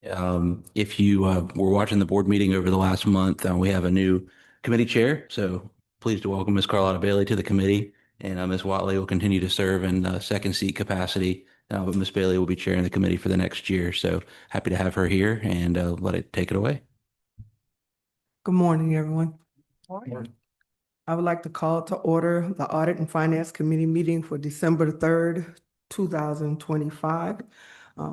If you were watching the board meeting over the last month, we have a new committee chair. So pleased to welcome Ms. Carlotta Bailey to the committee. And Ms. Watley will continue to serve in the second seat capacity. But Ms. Bailey will be chairing the committee for the next year. So happy to have her here and let it take it away. Good morning, everyone. Morning. I would like to call to order the Audit and Finance Committee meeting for December 3rd, 2025.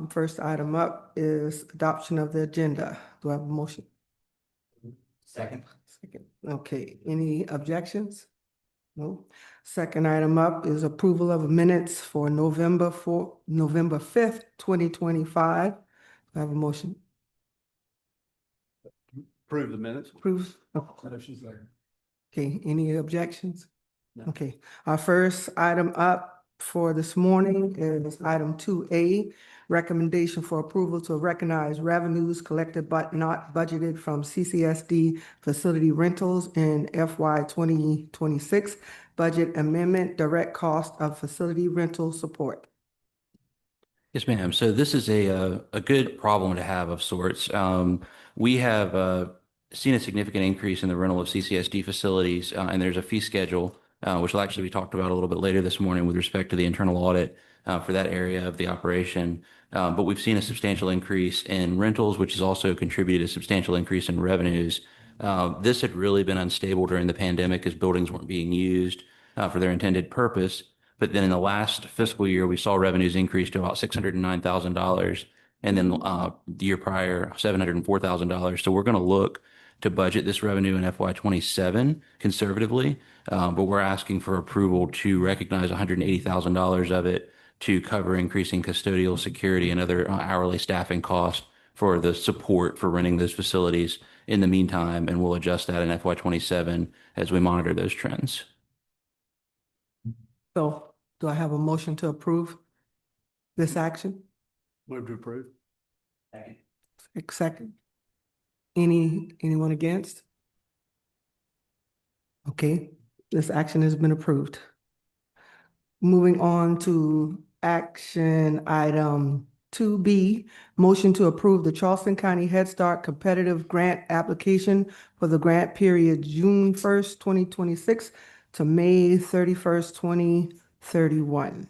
First item up is adoption of the agenda. Do I have a motion? Second. Second. Okay, any objections? No. Second item up is approval of minutes for November 5th, 2025. Do I have a motion? Approve the minutes. Approves? Motion's there. Okay, any objections? No. Okay, our first item up for this morning is item 2A, recommendation for approval to recognize revenues collected but not budgeted from CCSD facility rentals in FY 2026 budget amendment, direct cost of facility rental support. Yes, ma'am. So this is a good problem to have of sorts. We have seen a significant increase in the rental of CCSD facilities, and there's a fee schedule, which will actually be talked about a little bit later this morning with respect to the internal audit for that area of the operation. But we've seen a substantial increase in rentals, which has also contributed a substantial increase in revenues. This had really been unstable during the pandemic as buildings weren't being used for their intended purpose. But then in the last fiscal year, we saw revenues increase to about $609,000. And then the year prior, $704,000. So we're going to look to budget this revenue in FY 27 conservatively, but we're asking for approval to recognize $180,000 of it to cover increasing custodial security and other hourly staffing costs for the support for renting those facilities in the meantime, and we'll adjust that in FY 27 as we monitor those trends. So do I have a motion to approve this action? Move to approve. Second. Anyone against? Okay, this action has been approved. Moving on to action item 2B, motion to approve the Charleston County Head Start competitive grant application for the grant period June 1st, 2026 to May 31st, 2031.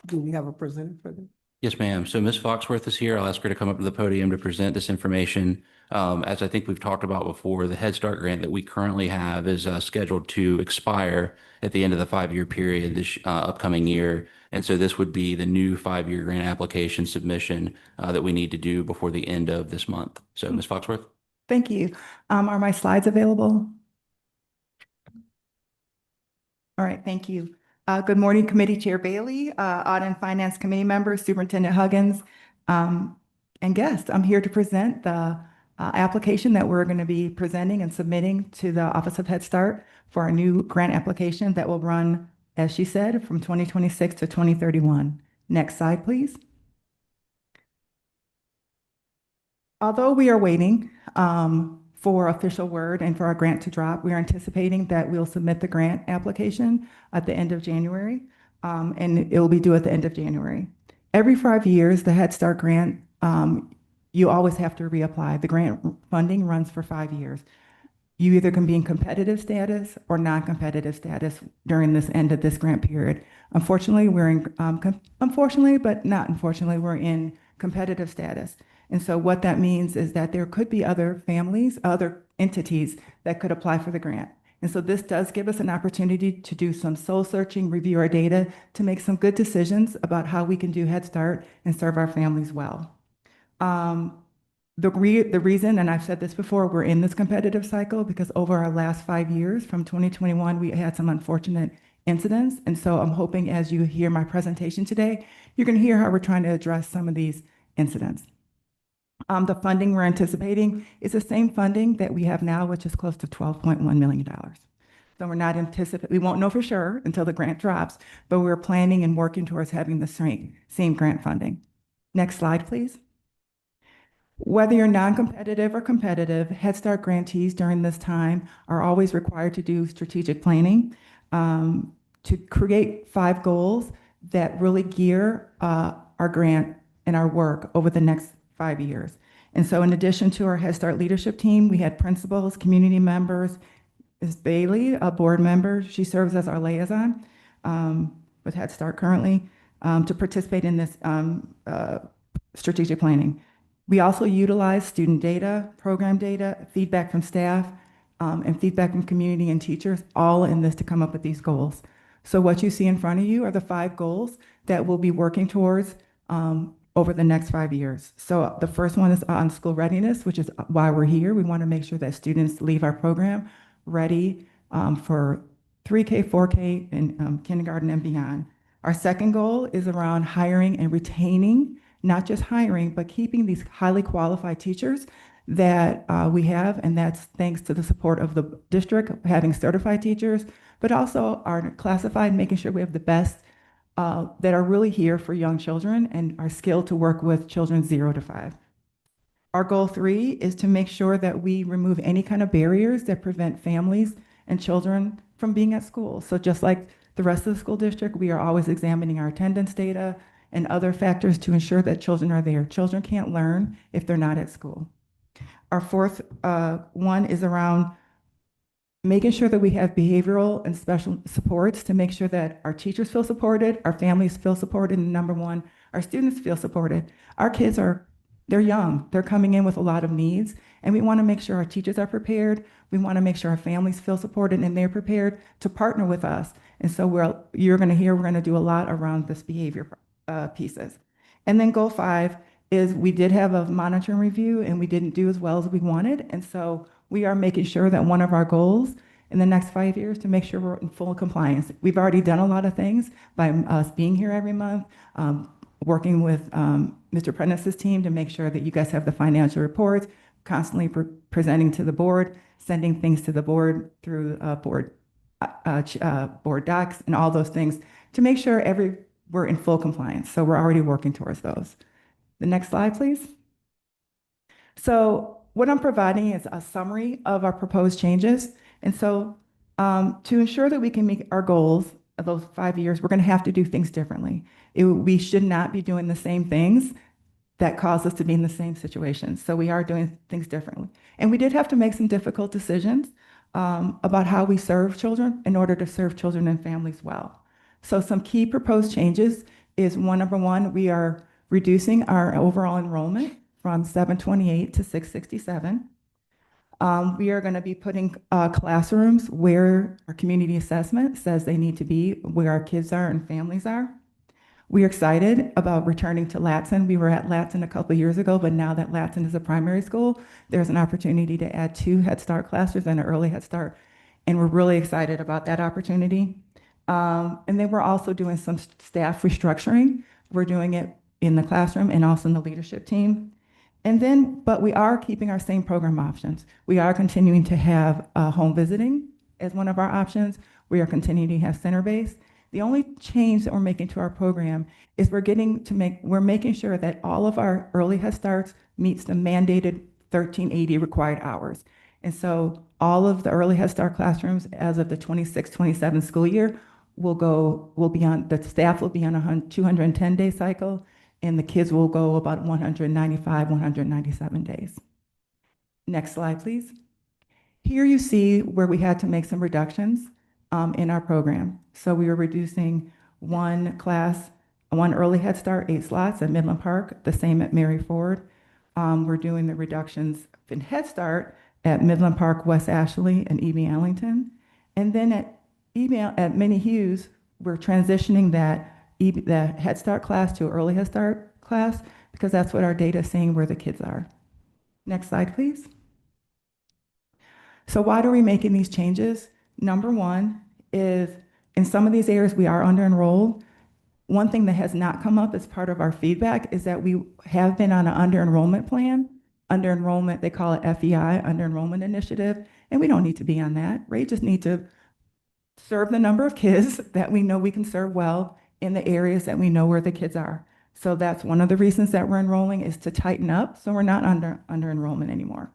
Do we have a presenter for this? Yes, ma'am. So Ms. Foxworth is here. I'll ask her to come up to the podium to present this information. As I think we've talked about before, the Head Start grant that we currently have is scheduled to expire at the end of the 5-year period this upcoming year. And so this would be the new 5-year grant application submission that we need to do before the end of this month. So Ms. Foxworth. Thank you. Are my slides available? All right, thank you. Good morning, Committee Chair Bailey, Audit and Finance Committee members, Superintendent Huggins, and guests. I'm here to present the application that we're going to be presenting and submitting to the Office of Head Start for our new grant application that will run, as she said, from 2026 to 2031. Next slide, please. Although we are waiting for official word and for our grant to drop, we are anticipating that we'll submit the grant application at the end of January, and it will be due at the end of January. Every 5 years, the Head Start grant, you always have to reapply. The grant funding runs for 5 years. You either can be in competitive status or non-competitive status during this end of this grant period. Unfortunately, we're in, unfortunately, but not unfortunately, we're in competitive status. And so what that means is that there could be other families, other entities that could apply for the grant. And so this does give us an opportunity to do some soul searching, review our data, to make some good decisions about how we can do Head Start and serve our families well. The reason, and I've said this before, we're in this competitive cycle because over our last 5 years, from 2021, we had some unfortunate incidents. And so I'm hoping as you hear my presentation today, you're going to hear how we're trying to address some of these incidents. The funding we're anticipating is the same funding that we have now, which is close to $12.1 million. So we're not anticipating, we won't know for sure until the grant drops, but we're planning and working towards having the same grant funding. Next slide, please. Whether you're non-competitive or competitive, Head Start grantees during this time are always required to do strategic planning to create 5 goals that really gear our grant in our work over the next 5 years. And so in addition to our Head Start leadership team, we had principals, community members, Ms. Bailey, a board member. She serves as our liaison with Head Start currently to participate in this strategic planning. We also utilize student data, program data, feedback from staff, and feedback from community and teachers, all in this to come up with these goals. So what you see in front of you are the 5 goals that we'll be working towards over the next 5 years. So the first one is on school readiness, which is why we're here. We want to make sure that students leave our program ready for 3K, 4K, and kindergarten and beyond. Our second goal is around hiring and retaining, not just hiring, but keeping these highly qualified teachers that we have, and that's thanks to the support of the district, having certified teachers, but also our classified, making sure we have the best that are really here for young children and are skilled to work with children 0 to 5. Our goal 3 is to make sure that we remove any kind of barriers that prevent families and children from being at school. So just like the rest of the school district, we are always examining our attendance data and other factors to ensure that children are there. Children can't learn if they're not at school. Our fourth one is around making sure that we have behavioral and special supports to make sure that our teachers feel supported, our families feel supported, and number one, our students feel supported. Our kids they're young, they're coming in with a lot of needs, and we want to make sure our teachers are prepared. We want to make sure our families feel supported and they're prepared to partner with us. And so you're going to hear we're going to do a lot around this behavior pieces. And then goal 5 is we did have a monitoring review and we didn't do as well as we wanted. And so we are making sure that one of our goals in the next 5 years to make sure we're in full compliance. We've already done a lot of things by us being here every month, working with Mr. Prentice's team to make sure that you guys have the financial reports, constantly presenting to the board, sending things to the board through board docs and all those things to make sure we're in full compliance. So we're already working towards those. The next slide, please. So what I'm providing is a summary of our proposed changes. And so to ensure that we can meet our goals of those 5 years, we're going to have to do things differently. We should not be doing the same things that cause us to be in the same situation. So we are doing things differently. And we did have to make some difficult decisions about how we serve children in order to serve children and families well. So some key proposed changes is number one, we are reducing our overall enrollment from 728 to 667. We are going to be putting classrooms where our community assessment says they need to be, where our kids are and families are. We are excited about returning to Latson. We were at Latson a couple of years ago, but now that Latson is a primary school, there's an opportunity to add 2 Head Start classes and an early Head Start. And we're really excited about that opportunity. And then we're also doing some staff restructuring. We're doing it in the classroom and also in the leadership team. And then, but we are keeping our same program options. We are continuing to have home visiting as one of our options. We are continuing to have center-based. The only change that we're making to our program is we're making sure that all of our early Head Starts meets the mandated 1380 required hours. And so all of the early Head Start classrooms as of the 26-27 school year the staff will be on a 210-day cycle, and the kids will go about 195, 197 days. Next slide, please. Here you see where we had to make some reductions in our program. So we were reducing one early Head Start, 8 slots at Midland Park, the same at Mary Ford. We're doing the reductions in Head Start at Midland Park, West Ashley, and E.B. Allington. And then at Minnie Hughes, we're transitioning the Head Start class to early Head Start class because that's what our data is saying where the kids are. Next slide, please. So why are we making these changes? Number one is in some of these areas we are under-enrolled. One thing that has not come up as part of our feedback is that we have been on an under-enrollment plan. Under-enrollment, they call it FEI, under-enrollment initiative, and we don't need to be on that. We just need to serve the number of kids that we know we can serve well in the areas that we know where the kids are. So that's one of the reasons that we're enrolling is to tighten up so we're not under enrollment anymore.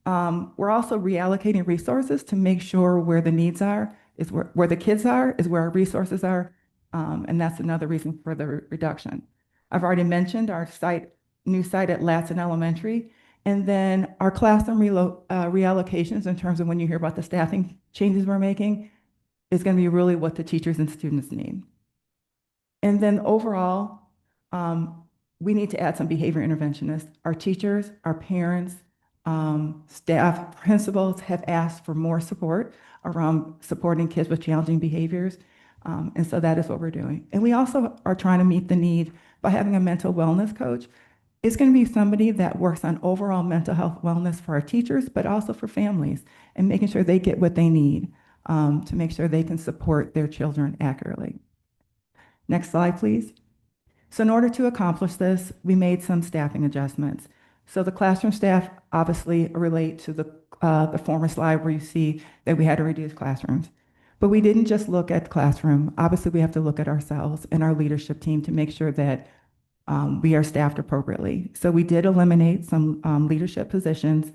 We're also reallocating resources to make sure where the needs are, is where the kids are, is where our resources are, and that's another reason for the reduction. I've already mentioned our new site at Latson Elementary. And then our classroom reallocations in terms of when you hear about the staffing changes we're making is going to be really what the teachers and students need. And then overall, um, we need to add some behavior interventionists. Our teachers, our parents, staff, principals have asked for more support around supporting kids with challenging behaviors. And so that is what we're doing. And we also are trying to meet the need by having a mental wellness coach. It's going to be somebody that works on overall mental health wellness for our teachers, but also for families and making sure they get what they need to make sure they can support their children accurately. Next slide, please. So in order to accomplish this, we made some staffing adjustments. So the classroom staff obviously relate to the former slide where you see that we had to reduce classrooms. But we didn't just look at classroom. Obviously, we have to look at ourselves and our leadership team to make sure that we are staffed appropriately. So we did eliminate some leadership positions,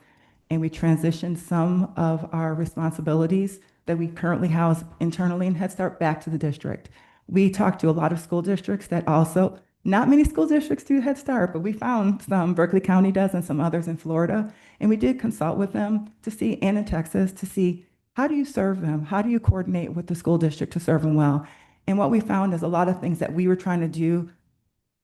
and we transitioned some of our responsibilities that we currently house internally in Head Start back to the district. We talked to a lot of school districts that also, not many school districts do Head Start, but we found some, Berkeley County does, and some others in Florida. And we did consult with them to see, and in Texas, to see how do you serve them? How do you coordinate with the school district to serve them well? And what we found is a lot of things that we were trying to do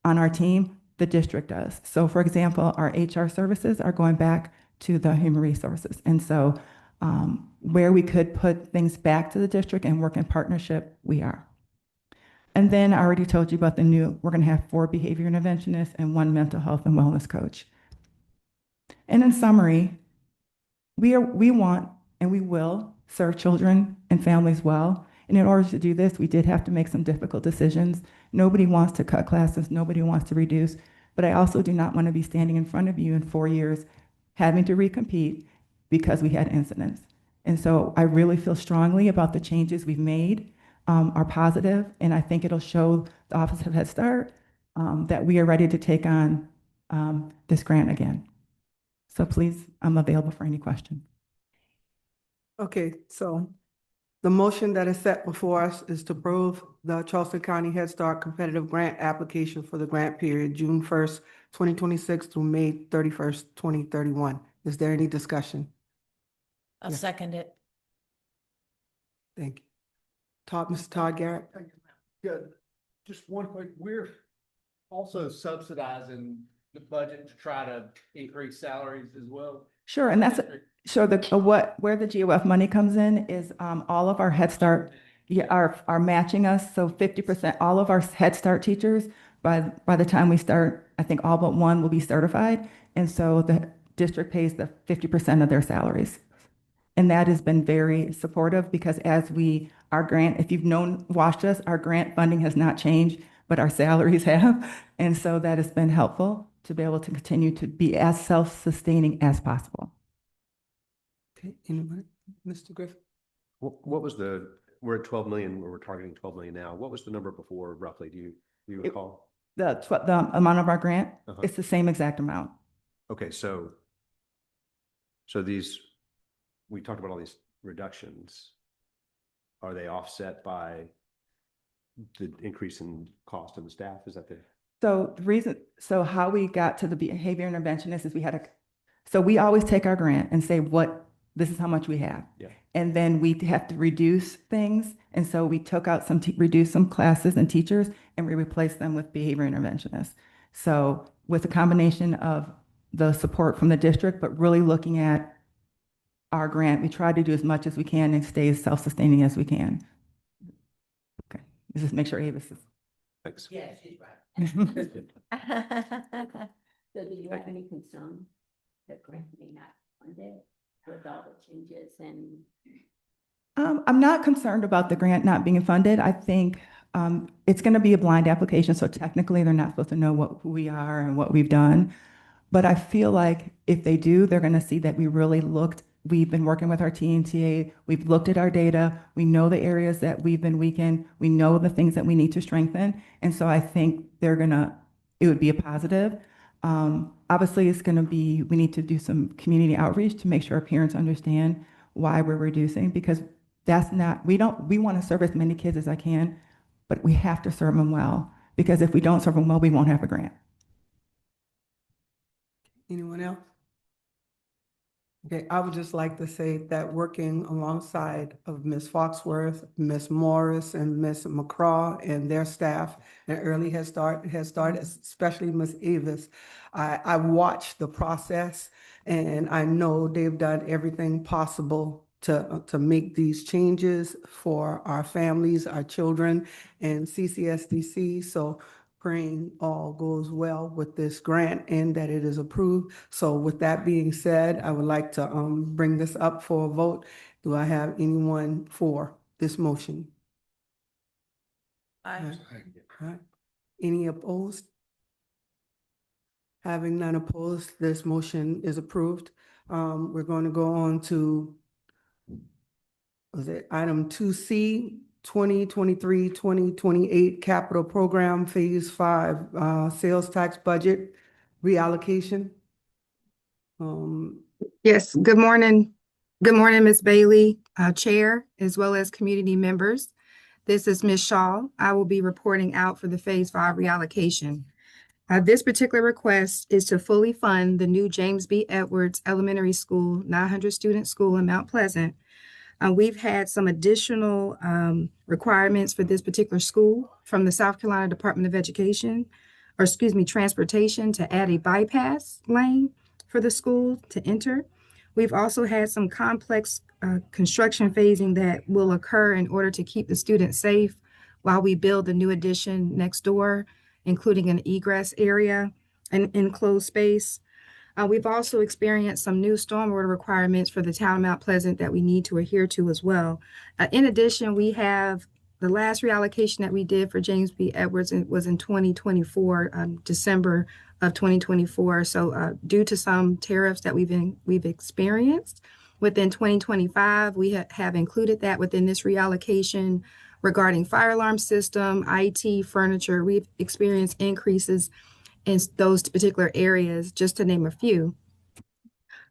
on our team, the district does. So for example, our HR services are going back to the human resources. And so where we could put things back to the district and work in partnership, we are. And then I already told you about we're gonna have 4 behavior interventionists and 1 mental health and wellness coach. And in summary, we want and we will serve children and families well. And in order to do this, we did have to make some difficult decisions. Nobody wants to cut classes, nobody wants to reduce, but I also do not want to be standing in front of you in 4 years having to recompete because we had incidents. And so I really feel strongly about the changes we've made are positive, and I think it'll show the Office of Head Start that we are ready to take on this grant again. So please, I'm available for any questions. Okay, so the motion that is set before us is to approve the Charleston County Head Start competitive grant application for the grant period June 1st, 2026 through May 31st, 2031. Is there any discussion? I'll Yeah. second it. Thank you. Mr. Todd Garrett? Good. Just one quick, we're also subsidizing the budget to try to increase salaries as well. Sure, and that's so where the GOF money comes in is all of our Head Start are matching us. So 50%, all of our Head Start teachers by the time we start, I think all but 1 will be certified, and so the district pays the 50% of their salaries. And that has been very supportive because our grant, if you've watched us, our grant funding has not changed, but our salaries have. And so that has been helpful to be able to continue to be as self-sustaining as possible. Okay, anyone? Mr. Griffin? What was we're at 12 million, we're targeting 12 million now. What was the number before roughly? Do you recall? The amount of our grant, Uh-huh. it's the same exact amount. Okay, so we talked about all these reductions. Are they offset by the increase in cost of the staff? Is that So how we got to the behavior interventionist is so we always take our grant and say, this is how much we have. Yeah. And then we have to reduce things. And so we took out reduced some classes and teachers, and we replaced them with behavior interventionists. So with a combination of the support from the district, but really looking at our grant, we try to do as much as we can and stay as self-sustaining as we can. Okay, let's just make sure Avis is. thanks? Yeah, she's right. So do you have any concern that grant may not fund it with all the changes and? I'm not concerned about the grant not being funded. I think it's going to be a blind application, so technically they're not supposed to know who we are and what we've done. But I feel like if they do, they're going to see that we've been working with our TNTA, we've looked at our data, we know the areas that we've been weakened, we know the things that we need to strengthen. And so I think it would be a positive. Obviously, we need to do some community outreach to make sure our parents understand why we're reducing, because we want to serve as many kids as I can, but we have to serve them well. because if we don't serve them well, we won't have a grant. Anyone else? Okay, I would just like to say that working alongside of Ms. Foxworth, Ms. Morris, and Ms. McCraw and their staff and early Head Start, especially Ms. Avis, I watched the process and I know they've done everything possible to make these changes for our families, our children, and CCSDC. So praying all goes well with this grant and that it is approved. So with that being said, I would like to bring this up for a vote. Do I have anyone for this motion? Aye. All right. Any opposed? Having none opposed, this motion is approved. We're going to go on to, was it item 2C, 2023-2028 Capital Program Phase 5 Sales Tax Budget Reallocation. Yes, good morning. Good morning, Ms. Bailey, Chair, as well as community members. This is Ms. Shaw. I will be reporting out for the Phase 5 reallocation. This particular request is to fully fund the new James B. Edwards Elementary School, 900-student school in Mount Pleasant. We've had some additional requirements for this particular school from the South Carolina Department of Education, or excuse me, Transportation, to add a bypass lane for the school to enter. We've also had some complex construction phasing that will occur in order to keep the students safe while we build the new addition next door, including an egress area and enclosed space. We've also experienced some new stormwater requirements for the town of Mount Pleasant that we need to adhere to as well. In addition, we have the last reallocation that we did for James B. Edwards was in 2024, December of 2024. So due to some tariffs that we've experienced within 2025, we have included that within this reallocation regarding fire alarm system, IT, furniture. We've experienced increases in those particular areas, just to name a few.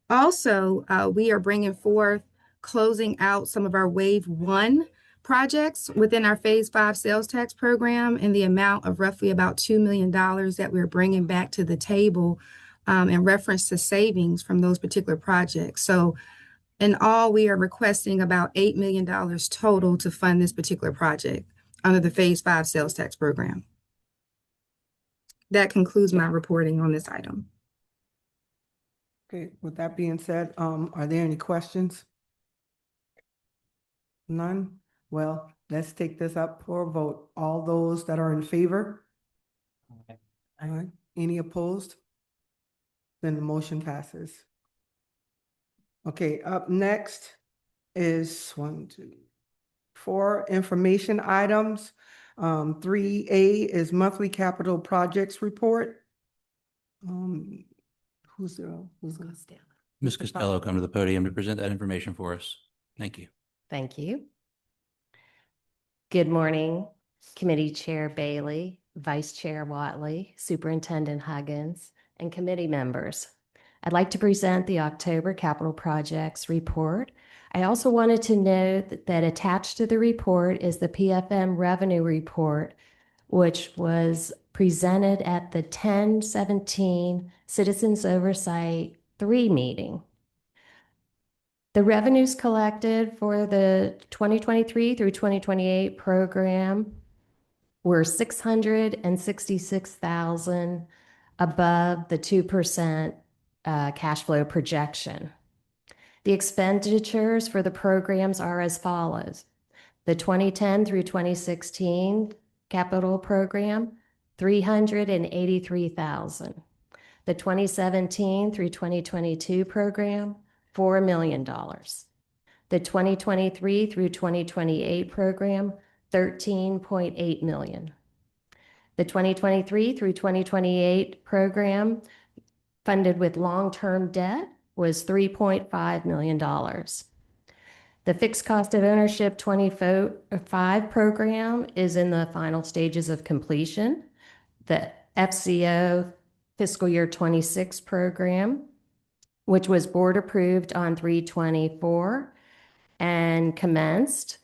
Also, we are bringing forth closing out some of our Wave 1 projects within our Phase 5 sales tax program in the amount of roughly about $2 million that we're bringing back to the table in reference to savings from those particular projects. So in all, we are requesting about $8 million total to fund this particular project under the Phase 5 sales tax program. That concludes my reporting on this item. Okay, with that being said, are there any questions? None? Well, let's take this up for a vote. All those that are in favor? All right. Any opposed? Then the motion passes. Okay, up next is 4 information items. 3A is monthly capital projects report. Who's gonna- Ms. Costello, come to the podium to present that information for us. Thank you. Thank you. Good morning, Committee Chair Bailey, Vice Chair Watley, Superintendent Huggins, and committee members. I'd like to present the October Capital Projects Report. I also wanted to note that attached to the report is the PFM Revenue Report, which was presented at the 10/17 Citizens Oversight 3 meeting. The revenues collected for the 2023 through 2028 program were $666,000 above the 2% cash flow projection. The expenditures for the programs are as follows. The 2010 through 2016 capital program, $383,000. The 2017 through 2022 program, $4 million. The 2023 through 2028 program, $13.8 million. The 2023 through 2028 program funded with long-term debt was $3.5 million. The fixed cost of ownership 25 program is in the final stages of completion. The FCO fiscal year 26 program, which was board approved on 3/24 and commenced.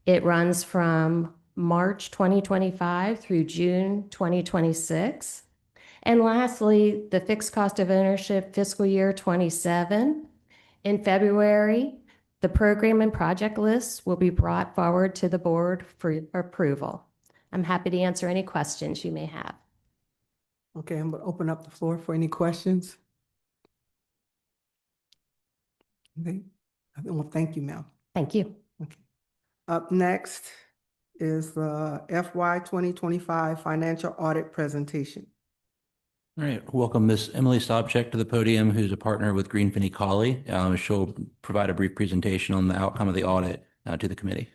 It runs from March 2025 through June 2026. And lastly, the fixed cost of ownership fiscal year 27. In February, the program and project lists will be brought forward to the board for approval. I'm happy to answer any questions you may have. Okay, I'm gonna open up the floor for any questions. Okay, well, thank you, ma'am. Thank you. Okay. Up next is the FY 2025 financial audit presentation. All right, welcome Miss Emily Sobczak to the podium, who's a partner with Green Finney Colley. She'll provide a brief presentation on the outcome of the audit to the committee.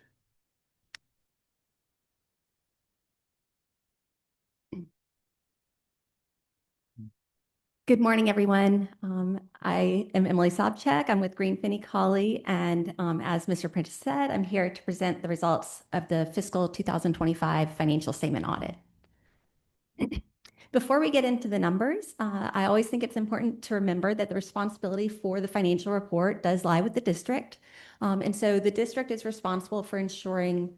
Good morning, everyone. I am Emily Sobczak. I'm with Green Finney Colley, and as Mr. Prentice said, I'm here to present the results of the fiscal 2025 financial statement audit. Before we get into the numbers, I always think it's important to remember that the responsibility for the financial report does lie with the district. And so the district is responsible for ensuring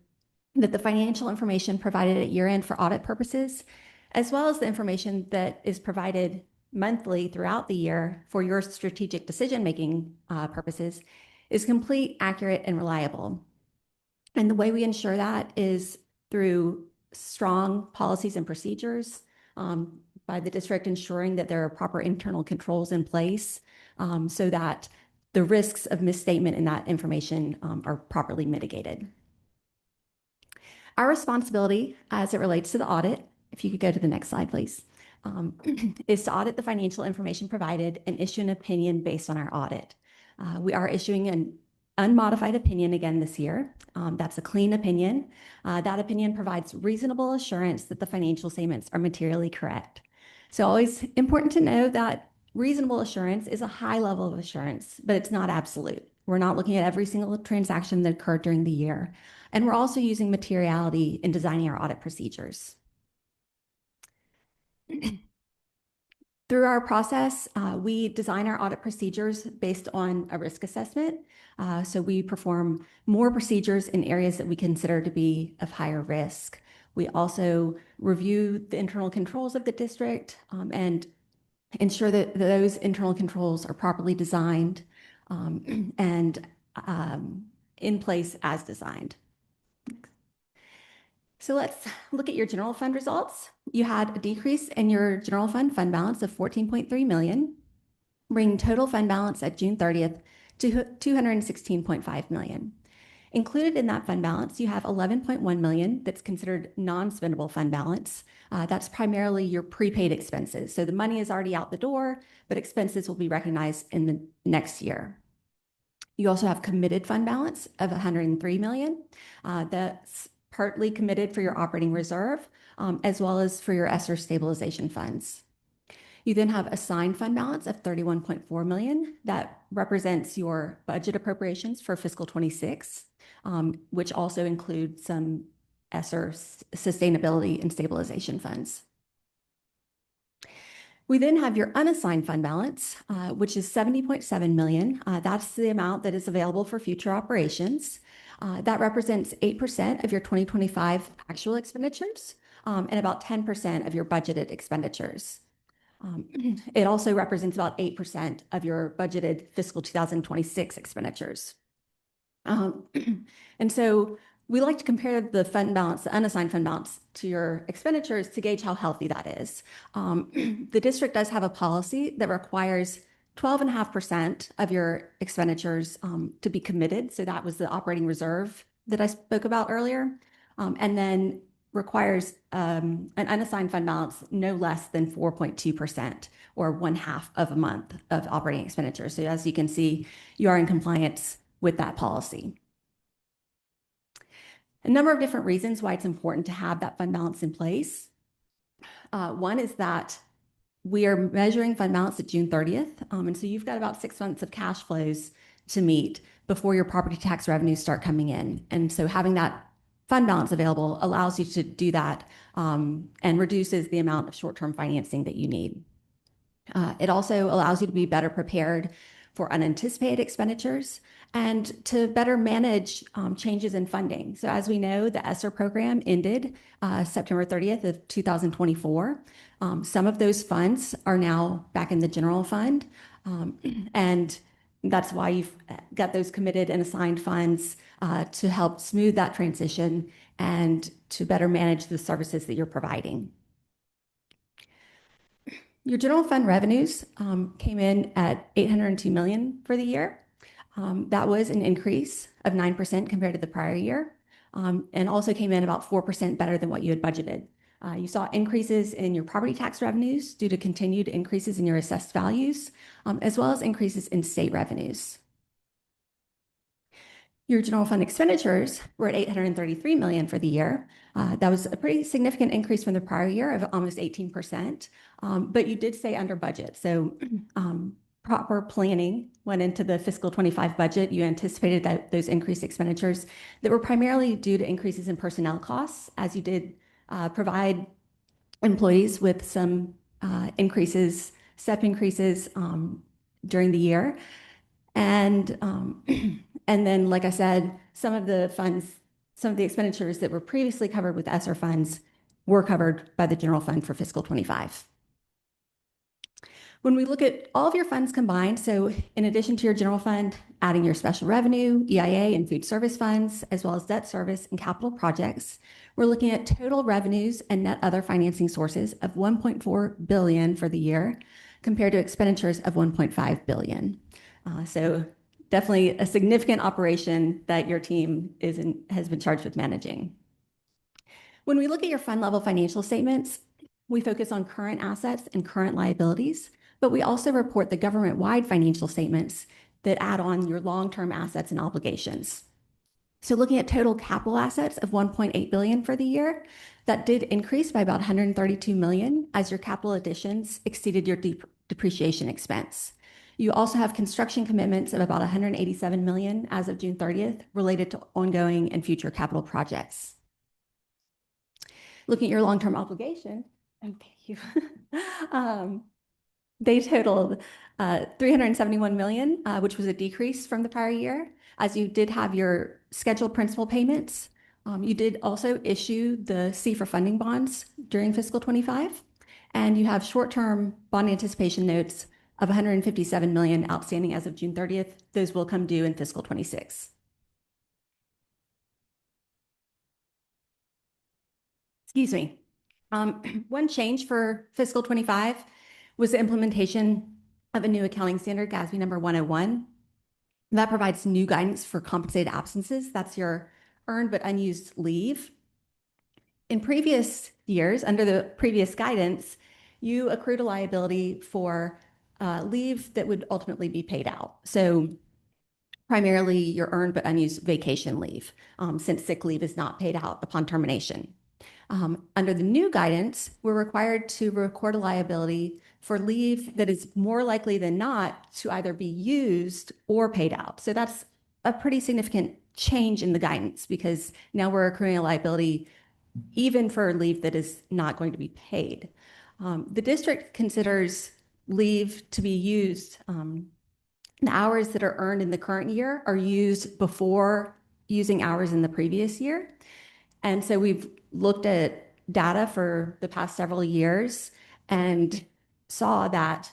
that the financial information provided at year-end for audit purposes, as well as the information that is provided monthly throughout the year for your strategic decision-making purposes, is complete, accurate, and reliable. And the way we ensure that is through strong policies and procedures, by the district ensuring that there are proper internal controls in place, so that the risks of misstatement in that information are properly mitigated. Our responsibility as it relates to the audit, if you could go to the next slide, please, is to audit the financial information provided and issue an opinion based on our audit. We are issuing an unmodified opinion again this year. That's a clean opinion. That opinion provides reasonable assurance that the financial statements are materially correct. So always important to know that reasonable assurance is a high level of assurance, but it's not absolute. We're not looking at every single transaction that occurred during the year. And we're also using materiality in designing our audit procedures. Through our process, we design our audit procedures based on a risk assessment. So we perform more procedures in areas that we consider to be of higher risk. We also review the internal controls of the district and ensure that those internal controls are properly designed and in place as designed. So let's look at your general fund results. You had a decrease in your general fund balance of 14.3 million, bringing total fund balance at June 30th to 216.5 million. Included in that fund balance, you have 11.1 million that's considered non-spendable fund balance. That's primarily your prepaid expenses. So the money is already out the door, but expenses will be recognized in the next year. You also have committed fund balance of 103 million. That's partly committed for your operating reserve, as well as for your ESSER stabilization funds. You then have assigned fund balance of 31.4 million. That represents your budget appropriations for fiscal 26, which also include some ESSER sustainability and stabilization funds. We then have your unassigned fund balance, which is 70.7 million. That's the amount that is available for future operations. That represents 8% of your 2025 actual expenditures and about 10% of your budgeted expenditures. It also represents about 8% of your budgeted fiscal 2026 expenditures. And so we like to compare the fund balance, the unassigned fund balance, to your expenditures to gauge how healthy that is. The district does have a policy that requires 12.5% of your expenditures to be committed. So that was the operating reserve that I spoke about earlier. And then requires an unassigned fund balance no less than 4.2% or 1/2 of a month of operating expenditures. So as you can see, you are in compliance with that policy. A number of different reasons why it's important to have that fund balance in place. One is that we are measuring fund balance at June 30th. And so you've got about 6 months of cash flows to meet before your property tax revenues start coming in. And so having that fund balance available allows you to do that and reduces the amount of short-term financing that you need. It also allows you to be better prepared for unanticipated expenditures, and to better manage changes in funding. So as we know, the ESSER program ended September 30th of 2024. Some of those funds are now back in the general fund. And that's why you've got those committed and assigned funds to help smooth that transition and to better manage the services that you're providing. Your general fund revenues came in at 802 million for the year. That was an increase of 9% compared to the prior year, and also came in about 4% better than what you had budgeted. You saw increases in your property tax revenues due to continued increases in your assessed values, as well as increases in state revenues. Your general fund expenditures were at 833 million for the year. That was a pretty significant increase from the prior year of almost 18%, but you did stay under budget. So proper planning went into the fiscal 25 budget. You anticipated that those increased expenditures that were primarily due to increases in personnel costs, as you did provide employees with some increases, step increases during the year. And and then, like I said, some of the funds, some of the expenditures that were previously covered with ESSER funds were covered by the general fund for fiscal 25. When we look at all of your funds combined, so in addition to your general fund, adding your special revenue, EIA, and food service funds, as well as debt service and capital projects, we're looking at total revenues and net other financing sources of 1.4 billion for the year, compared to expenditures of 1.5 billion. So definitely a significant operation that your team has been charged with managing. When we look at your fund level financial statements, we focus on current assets and current liabilities, but we also report the government-wide financial statements that add on your long-term assets and obligations. So looking at total capital assets of 1.8 billion for the year, that did increase by about 132 million as your capital additions exceeded your depreciation expense. You also have construction commitments of about 187 million as of June 30th related to ongoing and future capital projects. Looking at your long-term obligation, oh, thank you. They totaled 371 million, which was a decrease from the prior year, as you did have your scheduled principal payments. You did also issue the C for funding bonds during fiscal 25, and you have short-term bond anticipation notes of 157 million outstanding as of June 30th. Those will come due in fiscal 26. Excuse me. One change for fiscal 25 was the implementation of a new accounting standard, GASB number 101. That provides new guidance for compensated absences. That's your earned but unused leave. In previous years, under the previous guidance, you accrued a liability for leave that would ultimately be paid out. So primarily your earned but unused vacation leave, since sick leave is not paid out upon termination. Under the new guidance, we're required to record a liability for leave that is more likely than not to either be used or paid out. So that's a pretty significant change in the guidance, because now we're accruing a liability even for leave that is not going to be paid. The district considers leave to be used, the hours that are earned in the current year are used before using hours in the previous year. And so we've looked at data for the past several years and saw that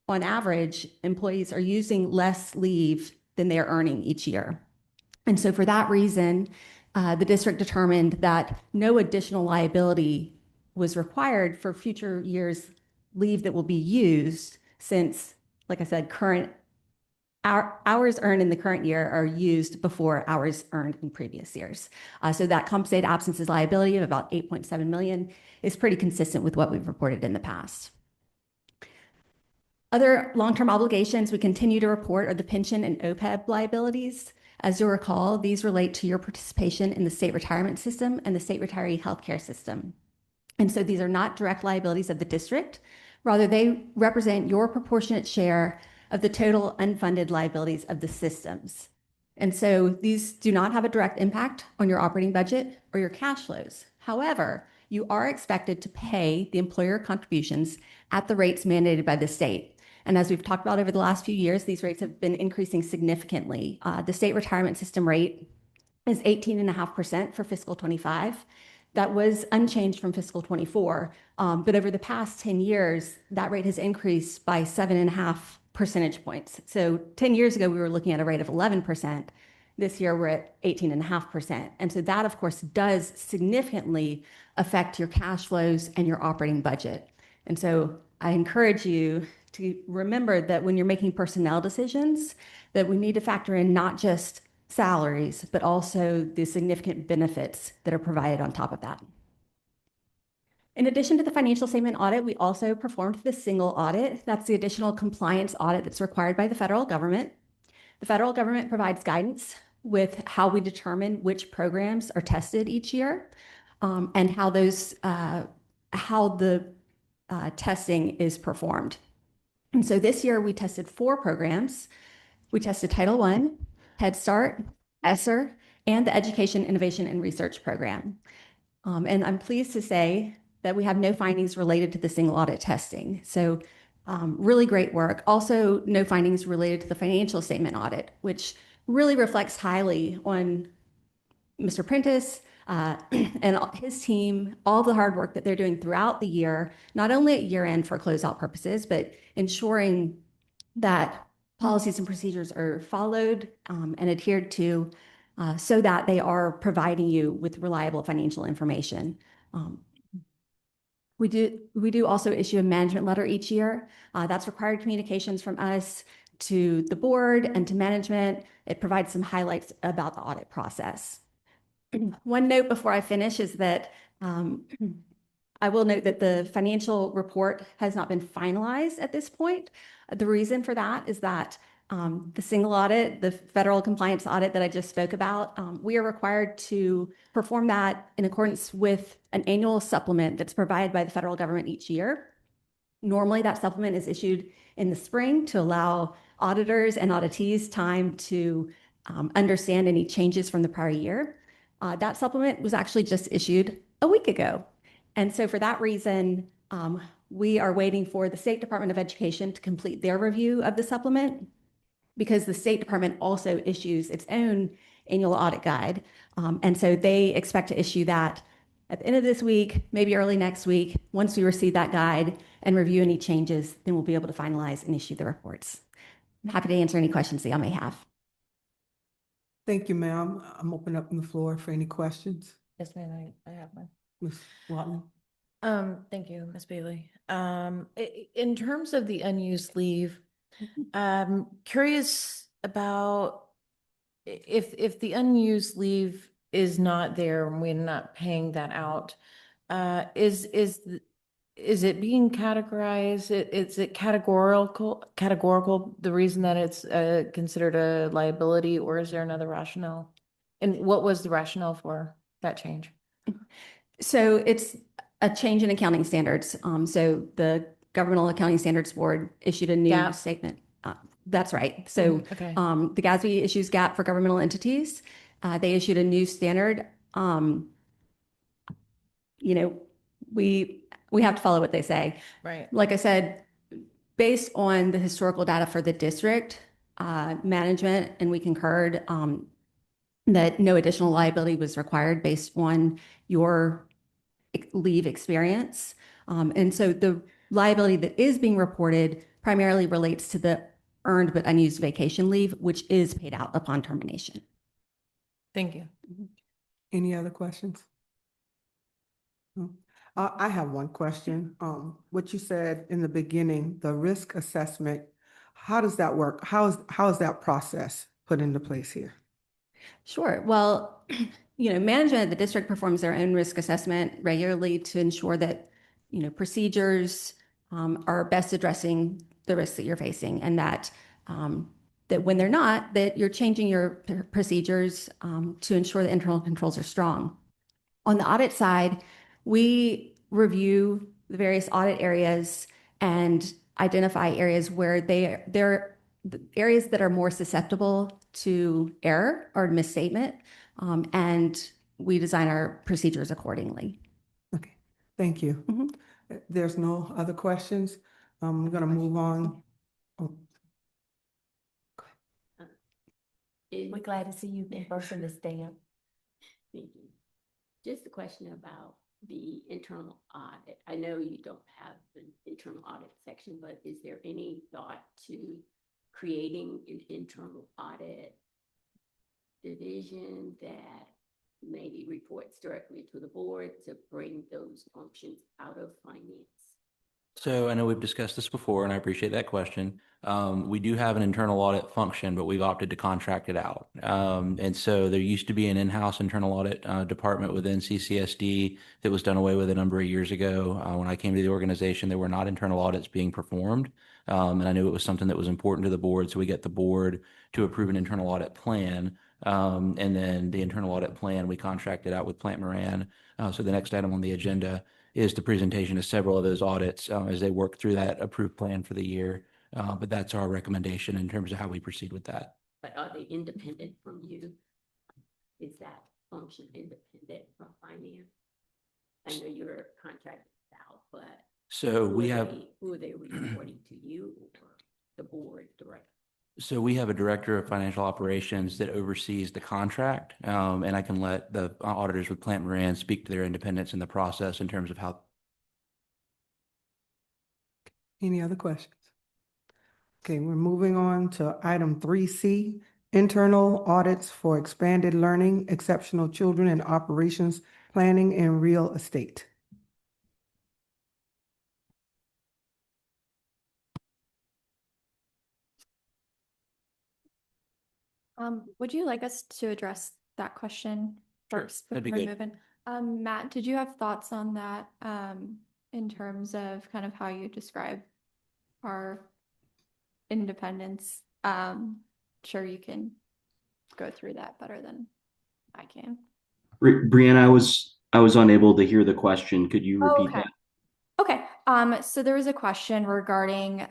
on average, employees are using less leave than they are earning each year. And so for that reason, the district determined that no additional liability was required for future years' leave that will be used, since, like I said, current hours earned in the current year are used before hours earned in previous years. So that compensated absences liability of about 8.7 million is pretty consistent with what we've reported in the past. Other long-term obligations we continue to report are the pension and OPEB liabilities. As you'll recall, these relate to your participation in the state retirement system and the state retiree healthcare system. And so these are not direct liabilities of the district. Rather, they represent your proportionate share of the total unfunded liabilities of the systems. And so these do not have a direct impact on your operating budget or your cash flows. However, you are expected to pay the employer contributions at the rates mandated by the state. And as we've talked about over the last few years, these rates have been increasing significantly. The state retirement system rate is 18.5% for fiscal 25. That was unchanged from fiscal 24. But over the past 10 years, that rate has increased by 7.5 percentage points. So 10 years ago, we were looking at a rate of 11%. This year, we're at 18.5%. And so that, of course, does significantly affect your cash flows and your operating budget. And so I encourage you to remember that when you're making personnel decisions, that we need to factor in not just salaries, but also the significant benefits that are provided on top of that. In addition to the financial statement audit, we also performed the single audit. That's the additional compliance audit that's required by the federal government. The federal government provides guidance with how we determine which programs are tested each year, and how the testing is performed. And so this year we tested 4 programs. We tested Title I, Head Start, ESSER, and the Education, Innovation, and Research Program. And I'm pleased to say that we have no findings related to the single audit testing. So really great work. Also, no findings related to the financial statement audit, which really reflects highly on Mr. Prentice and his team, all the hard work that they're doing throughout the year, not only at year end for closeout purposes, but ensuring that policies and procedures are followed and adhered to so that they are providing you with reliable financial information. We do also issue a management letter each year. That's required communications from us to the board and to management. It provides some highlights about the audit process. One note before I finish is that I will note that the financial report has not been finalized at this point. The reason for that is that the single audit, the federal compliance audit that I just spoke about, we are required to perform that in accordance with an annual supplement that's provided by the federal government each year. Normally, that supplement is issued in the spring to allow auditors and auditees time to understand any changes from the prior year. That supplement was actually just issued a week ago. And so for that reason, we are waiting for the State Department of Education to complete their review of the supplement, because the State Department also issues its own annual audit guide. And so they expect to issue that at the end of this week, maybe early next week. Once we receive that guide and review any changes, then we'll be able to finalize and issue the reports. I'm happy to answer any questions that y'all may have. Thank you, ma'am. I'm opening up the floor for any questions. Yes, ma'am, I have one. Ms. Watley? Thank you, Ms. Bailey. In terms of the unused leave, curious about if the unused leave is not there and we're not paying that out, is it being categorized? Is it categorical, the reason that it's considered a liability, or is there another rationale? And what was the rationale for that change? So it's a change in accounting standards. So the Governmental Accounting Standards Board issued a new GAAP? statement. That's right. So Okay. the GASB issues GAAP for governmental entities. They issued a new standard. We have to follow what they say. Right. Like I said, based on the historical data for the district, management, and we concurred that no additional liability was required based on your leave experience. And so the liability that is being reported primarily relates to the earned but unused vacation leave, which is paid out upon termination. Thank you. Any other questions? No? I have one question. What you said in the beginning, the risk assessment, how does that work? How is that process put into place here? Sure. Well, management at the district performs their own risk assessment regularly to ensure that, procedures are best addressing the risks that you're facing, and that when they're not, that you're changing your procedures to ensure that internal controls are strong. On the audit side, we review the various audit areas and identify areas where they're areas that are more susceptible to error or misstatement, and we design our procedures accordingly. Okay, thank you. Mhm. There's no other questions. I'm going to move on. Oh, We're glad to see you in person this day. Thank you. Just a question about the internal audit. I know you don't have an internal audit section, but is there any thought to creating an internal audit division that maybe reports directly to the board to bring those functions out of finance? So I know we've discussed this before, and I appreciate that question. We do have an internal audit function, but we've opted to contract it out. And so there used to be an in-house internal audit department within CCSD that was done away with a number of years ago. When I came to the organization, there were not internal audits being performed. And I knew it was something that was important to the board. So we get the board to approve an internal audit plan. And then the internal audit plan, we contracted out with Plant Moran. So the next item on the agenda is the presentation of several of those audits as they work through that approved plan for the year. But that's our recommendation in terms of how we proceed with that. But are they independent from you? Is that function independent from finance? I know you're contracted out, but So we who are they reporting to, you or the board directly? so we have a director of financial operations that oversees the contract, and I can let the auditors with Plant Moran speak to their independence in the process in terms of how. any other questions? Okay, we're moving on to item 3C, internal audits for expanded learning, exceptional children and operations planning and real estate. Would you like us to address that question Sure, first that'd be before good. moving? Matt, did you have thoughts on that, in terms of kind of how you describe our independence? Sure, you can go through that better than I can. Brianna, I was unable to hear the question. Could you repeat Okay. that? Okay, so there was a question regarding,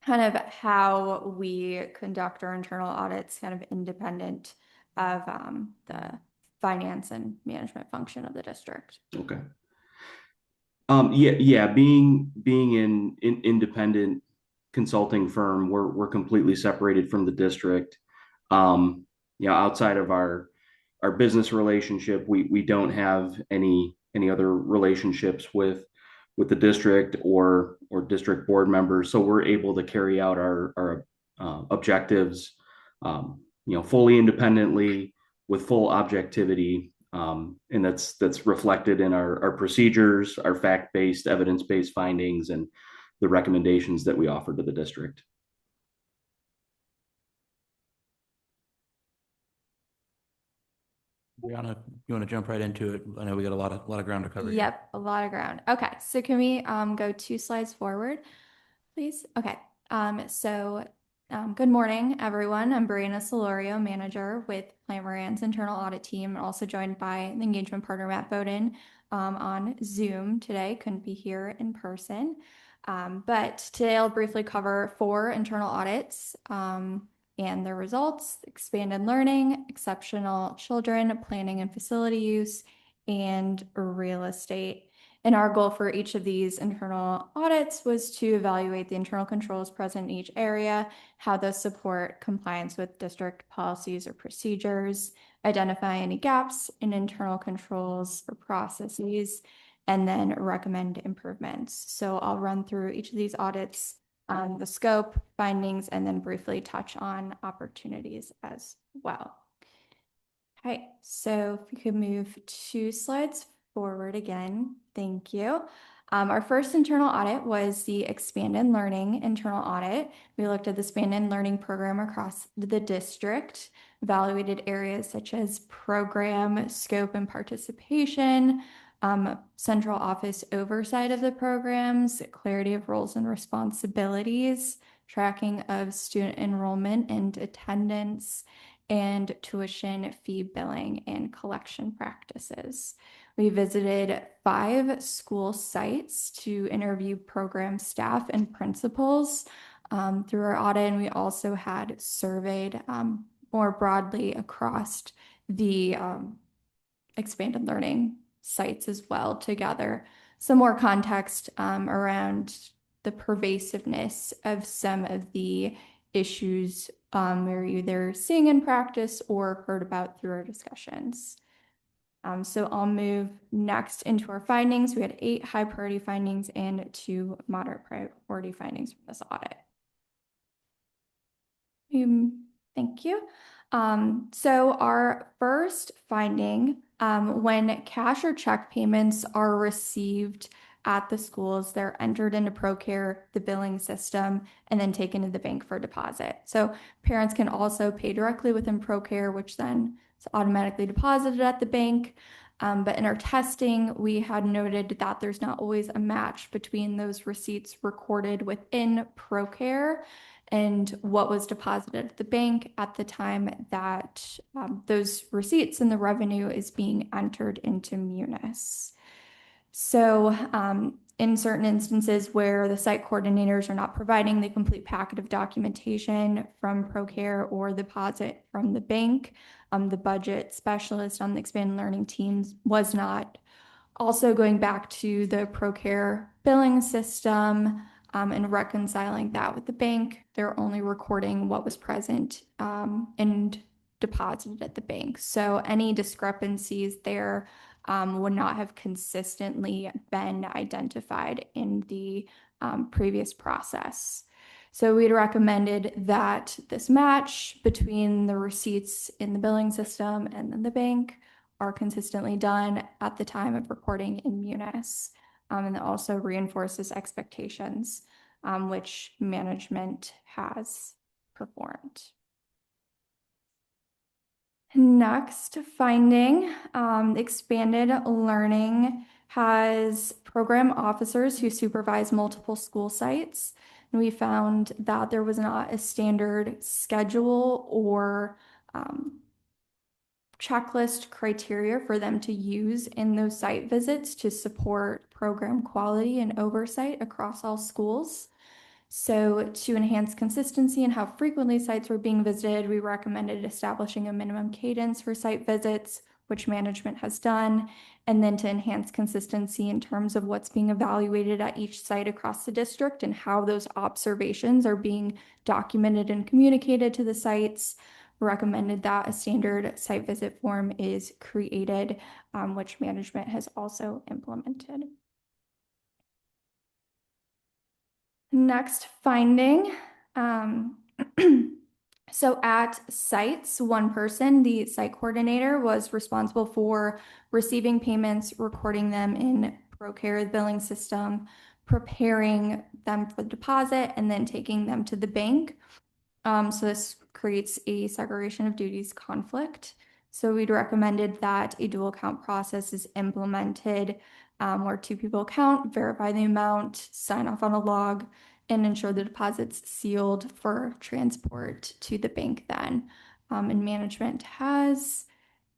kind of how we conduct our internal audits, kind of independent of the finance and management function of the district. Okay. Yeah. Being in independent consulting firm, we're completely separated from the district. Outside of our business relationship, we don't have any other relationships with the district or district board members. So we're able to carry out our objectives, fully independently with full objectivity. And that's reflected in our procedures, our fact-based, evidence-based findings, and the recommendations that we offer to the district. Brianna, you want to jump right into it? I know we got a lot of ground to cover. Yep, a lot of ground. Okay, so can we go 2 slides forward, please? Okay, good morning, everyone. I'm Brianna Solorio, manager with Plant Moran's internal audit team, and also joined by the engagement partner, Matt Bowden, on Zoom today. Couldn't be here in person. But today I'll briefly cover 4 internal audits and their results: expanded learning, exceptional children, planning and facility use, and real estate. And our goal for each of these internal audits was to evaluate the internal controls present in each area, how those support compliance with district policies or procedures, identify any gaps in internal controls or processes, and then recommend improvements. So I'll run through each of these audits, the scope, findings, and then briefly touch on opportunities as well. Okay, so if we could move 2 slides forward again, thank you. Our first internal audit was the expanded learning internal audit. We looked at the expanded learning program across the district, evaluated areas such as program, scope, and participation, central office oversight of the programs, clarity of roles and responsibilities, tracking of student enrollment and attendance, and tuition fee billing and collection practices. We visited 5 school sites to interview program staff and principals through our audit, and we also had surveyed more broadly across the expanded learning sites as well to gather some more context around the pervasiveness of some of the issues we're either seeing in practice or heard about through our discussions. So I'll move next into our findings. We had 8 high priority findings and 2 moderate priority findings from this audit. Thank you. So our first finding, when cash or check payments are received at the schools, they're entered into ProCare, the billing system, and then taken to the bank for deposit. So parents can also pay directly within ProCare, which then is automatically deposited at the bank. But in our testing, we had noted that there's not always a match between those receipts recorded within ProCare and what was deposited at the bank at the time that those receipts and the revenue is being entered into Munis. So in certain instances where the site coordinators are not providing the complete packet of documentation from ProCare or the deposit from the bank, the budget specialist on the expanded learning teams was not also going back to the ProCare billing system and reconciling that with the bank. They're only recording what was present and deposited at the bank. So any discrepancies there would not have consistently been identified in the previous process. So we'd recommended that this match between the receipts in the billing system and then the bank are consistently done at the time of recording in Munis. And it also reinforces expectations, which management has performed. Next finding, expanded learning has program officers who supervise multiple school sites. And we found that there was not a standard schedule or checklist criteria for them to use in those site visits to support program quality and oversight across all schools. So to enhance consistency in how frequently sites were being visited, we recommended establishing a minimum cadence for site visits, which management has done, and then to enhance consistency in terms of what's being evaluated at each site across the district and how those observations are being documented and communicated to the sites. Recommended that a standard site visit form is created, which management has also implemented. Next finding, so at sites, one person, the site coordinator, was responsible for receiving payments, recording them in ProCare billing system, preparing them for the deposit, and then taking them to the bank. So this creates a segregation of duties conflict. So we'd recommended that a dual count process is implemented where 2 people count, verify the amount, sign off on a log, and ensure the deposit's sealed for transport to the bank then. And management has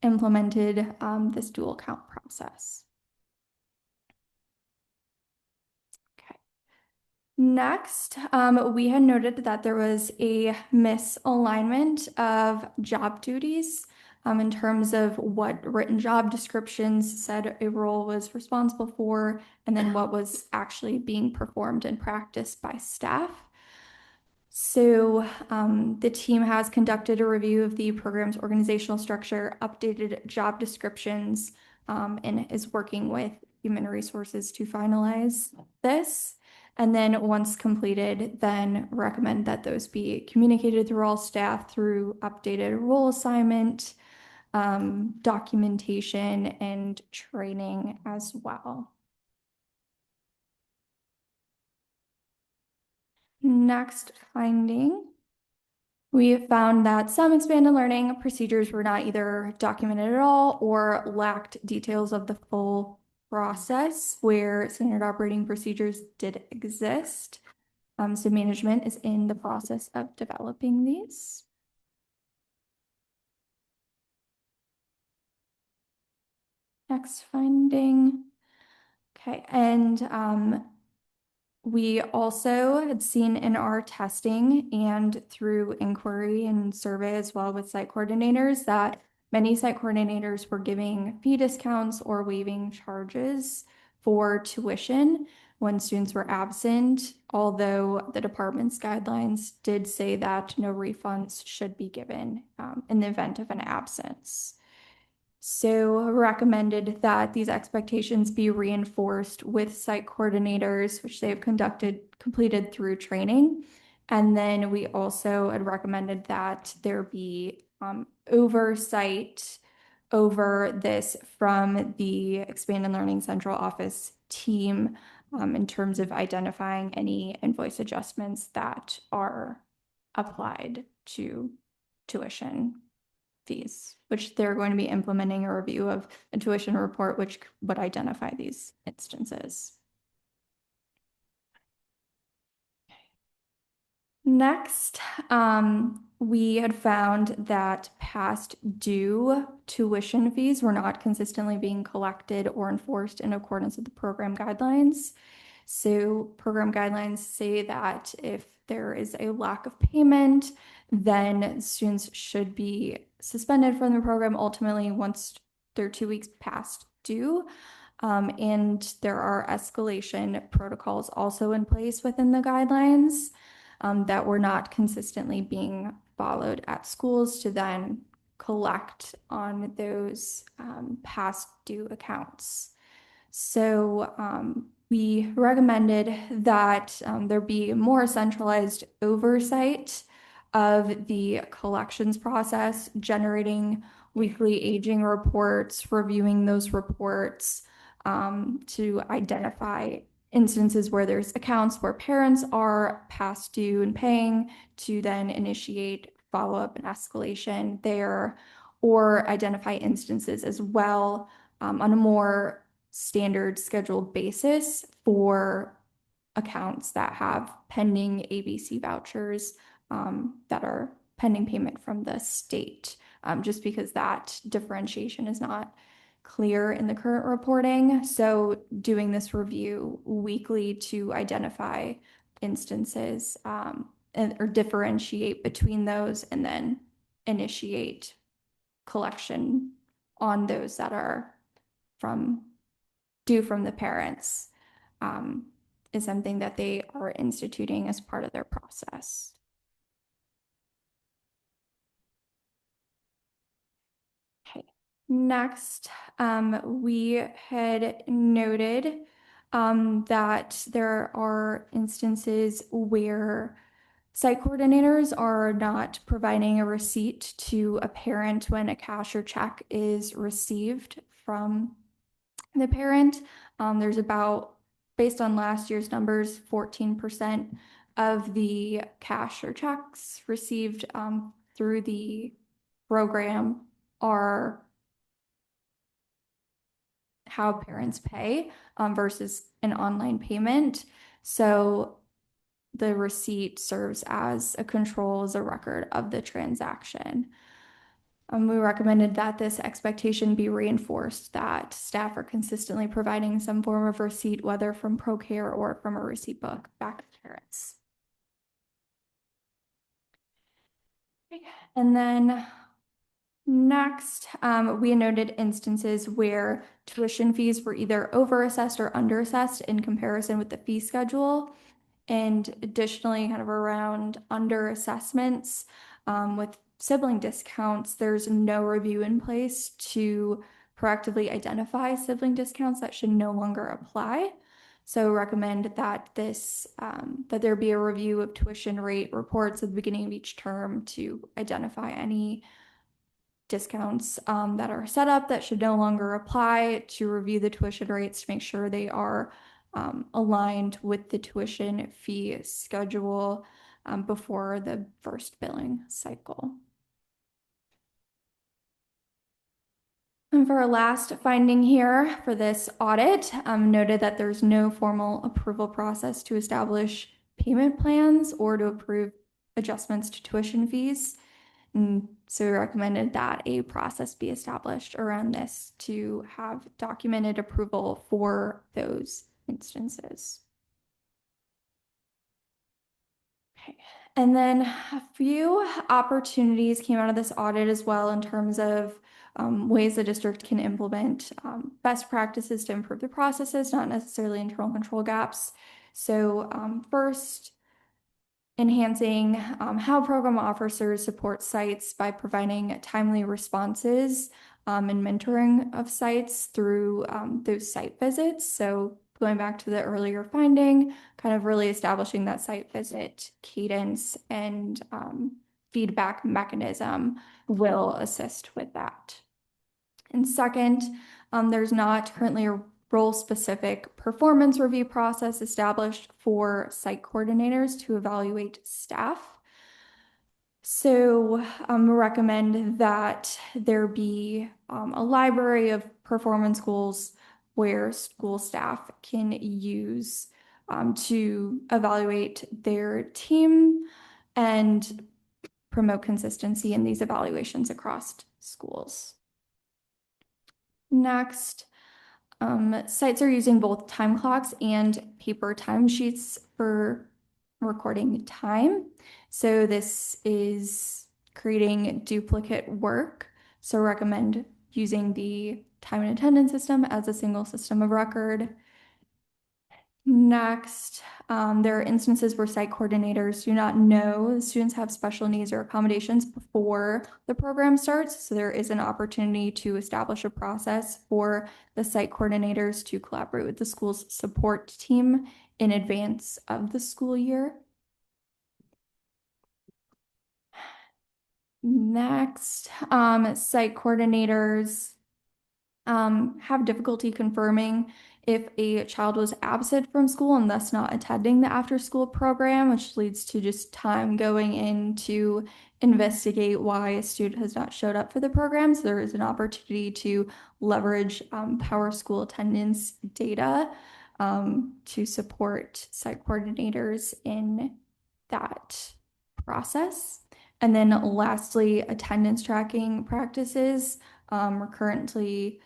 implemented this dual count process. Next, we had noted that there was a misalignment of job duties in terms of what written job descriptions said a role was responsible for, and then what was actually being performed and practiced by staff. So the team has conducted a review of the program's organizational structure, updated job descriptions, and is working with human resources to finalize this. And then once completed, then recommend that those be communicated through all staff through updated role assignment, documentation, and training as well. Next finding, we found that some expanded learning procedures were not either documented at all or lacked details of the full process where standard operating procedures did exist. So management is in the process of developing these. Next finding. Okay, and we also had seen in our testing and through inquiry and survey as well with site coordinators that many site coordinators were giving fee discounts or waiving charges for tuition, when students were absent, although the department's guidelines did say that no refunds should be given in the event of an absence. So recommended that these expectations be reinforced with site coordinators, which they have completed through training. And then we also had recommended that there be oversight over this from the Expanded Learning Central Office team in terms of identifying any invoice adjustments that are applied to tuition fees, which they're going to be implementing a review of a tuition report, which would identify these instances. Next, we had found that past due tuition fees were not consistently being collected or enforced in accordance with the program guidelines. So program guidelines say that if there is a lack of payment, then students should be suspended from the program ultimately once they're 2 weeks past due. And there are escalation protocols also in place within the guidelines that were not consistently being followed at schools to then collect on those past due accounts. So we recommended that there be more centralized oversight of the collections process, generating weekly aging reports, reviewing those reports to identify instances where there's accounts where parents are past due and paying, to then initiate follow-up and escalation there, or identify instances as well on a more standard scheduled basis for accounts that have pending ABC vouchers that are pending payment from the state, just because that differentiation is not clear in the current reporting. So doing this review weekly to identify instances or differentiate between those and then initiate collection on those that are due from the parents is something that they are instituting as part of their process. Okay, next, we had noted that there are instances where site coordinators are not providing a receipt to a parent when a cash or check is received from the parent. There's about, based on last year's numbers, 14% of the cash or checks received through the program are how parents pay versus an online payment. So the receipt serves as a control, as a record of the transaction. We recommended that this expectation be reinforced, that staff are consistently providing some form of receipt, whether from ProCare or from a receipt book, back to parents. Okay. And then next, we noted instances where tuition fees were either overassessed or underassessed in comparison with the fee schedule. And additionally, kind of around under assessments with sibling discounts, there's no review in place to proactively identify sibling discounts that should no longer apply. So recommend that that there be a review of tuition rate reports at the beginning of each term to identify any discounts that are set up that should no longer apply, to review the tuition rates to make sure they are aligned with the tuition fee schedule before the first billing cycle. And for our last finding here for this audit, noted that there's no formal approval process to establish payment plans or to approve adjustments to tuition fees. And so we recommended that a process be established around this to have documented approval for those instances. Okay. And then a few opportunities came out of this audit as well in terms of ways the district can implement best practices to improve the processes, not necessarily internal control gaps. So first, enhancing how program officers support sites by providing timely responses and mentoring of sites through those site visits. So going back to the earlier finding, kind of really establishing that site visit cadence and feedback mechanism will assist with that. And second, there's not currently a role-specific performance review process established for site coordinators to evaluate staff. So recommend that there be a library of performance goals where school staff can use to evaluate their team and promote consistency in these evaluations across schools. Next, sites are using both time clocks and paper timesheets for recording time. So this is creating duplicate work. So recommend using the time and attendance system as a single system of record. Next, there are instances where site coordinators do not know the students have special needs or accommodations before the program starts. So there is an opportunity to establish a process for the site coordinators to collaborate with the school's support team in advance of the school year. Next, site coordinators have difficulty confirming if a child was absent from school and thus not attending the after-school program, which leads to just time going in to investigate why a student has not showed up for the program. So there is an opportunity to leverage Power School attendance data to support site coordinators in that process. And then lastly, attendance tracking practices are currently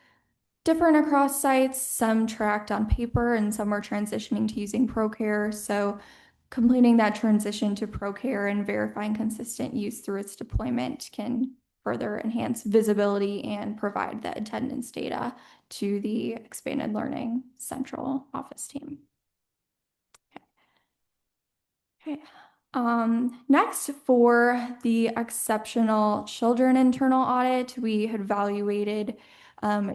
different across sites, some tracked on paper and some are transitioning to using ProCare. So completing that transition to ProCare and verifying consistent use through its deployment can further enhance visibility and provide the attendance data to the expanded learning central office team. Okay. Next, for the exceptional children internal audit, we had evaluated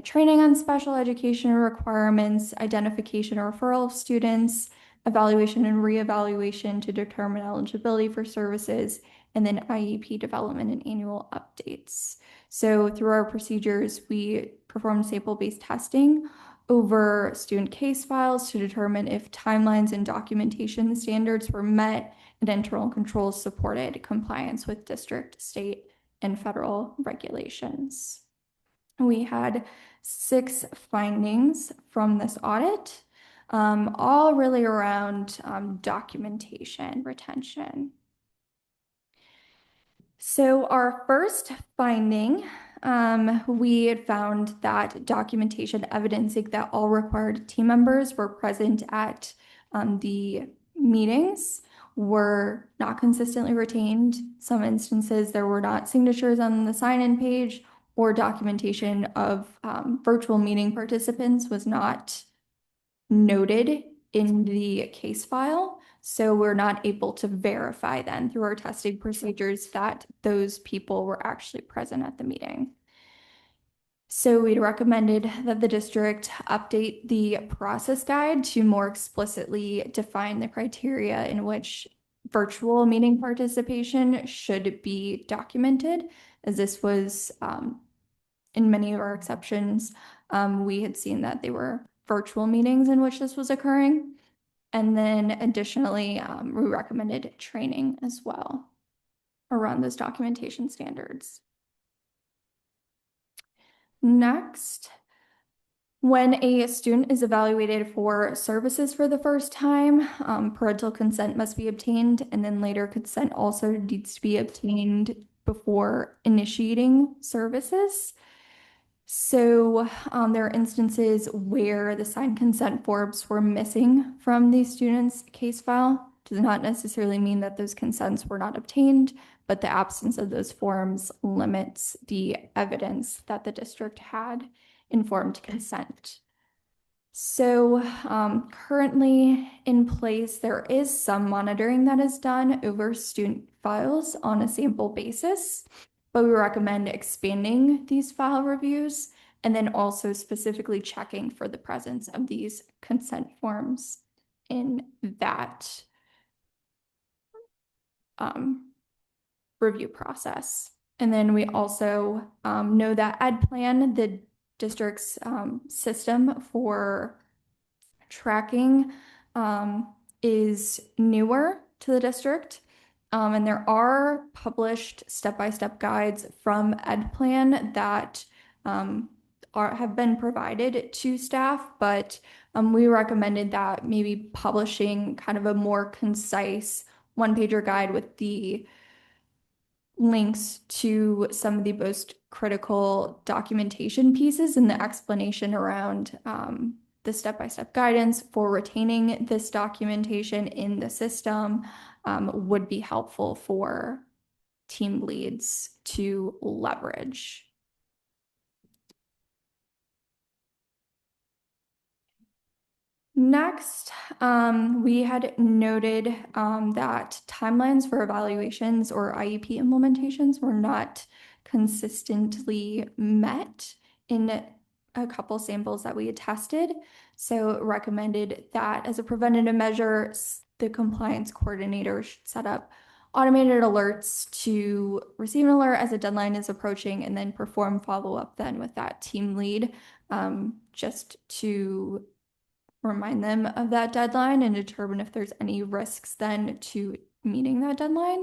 training on special education requirements, identification or referral of students, evaluation and reevaluation to determine eligibility for services, and then IEP development and annual updates. So through our procedures, we performed sample-based testing over student case files to determine if timelines and documentation standards were met and internal controls supported compliance with district, state, and federal regulations. We had 6 findings from this audit, all really around documentation retention. So our first finding, we had found that documentation evidencing that all required team members were present at the meetings were not consistently retained. Some instances there were not signatures on the sign-in page or documentation of virtual meeting participants was not noted in the case file. So we're not able to verify then through our testing procedures that those people were actually present at the meeting. So we recommended that the district update the process guide to more explicitly define the criteria in which virtual meeting participation should be documented, as this was in many of our exceptions, we had seen that they were virtual meetings in which this was occurring. And then additionally, we recommended training as well around those documentation standards. Next, when a student is evaluated for services for the first time, parental consent must be obtained, and then later consent also needs to be obtained before initiating services. So there are instances where the signed consent forms were missing from the student's case file. Does not necessarily mean that those consents were not obtained, but the absence of those forms limits the evidence that the district had informed consent. So currently in place, there is some monitoring that is done over student files on a sample basis, but we recommend expanding these file reviews and then also specifically checking for the presence of these consent forms in that review process. And then we also know that EdPlan, the district's system for tracking, is newer to the district. And there are published step-by-step guides from EdPlan that have been provided to staff, but we recommended that maybe publishing kind of a more concise one-pager guide with the links to some of the most critical documentation pieces and the explanation around the step-by-step guidance for retaining this documentation in the system would be helpful for team leads to leverage. Next, we had noted that timelines for evaluations or IEP implementations were not consistently met in a couple samples that we had tested. So recommended that as a preventative measure, the compliance coordinator should set up automated alerts to receive an alert as a deadline is approaching and then perform follow-up then with that team lead just to remind them of that deadline and determine if there's any risks then to meeting that deadline.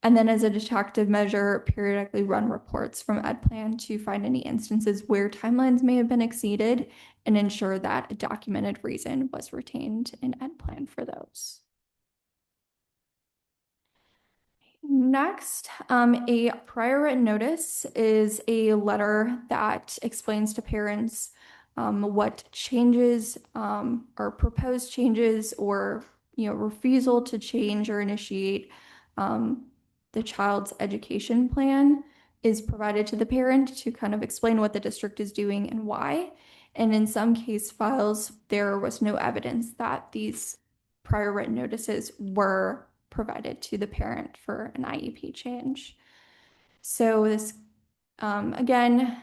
And then as a detective measure, periodically run reports from EdPlan to find any instances where timelines may have been exceeded and ensure that a documented reason was retained in EdPlan for those. Next, a prior written notice is a letter that explains to parents what changes or proposed changes or refusal to change or initiate the child's education plan is provided to the parent to kind of explain what the district is doing and why. And in some case files, there was no evidence that these prior written notices were provided to the parent for an IEP change. So this, again,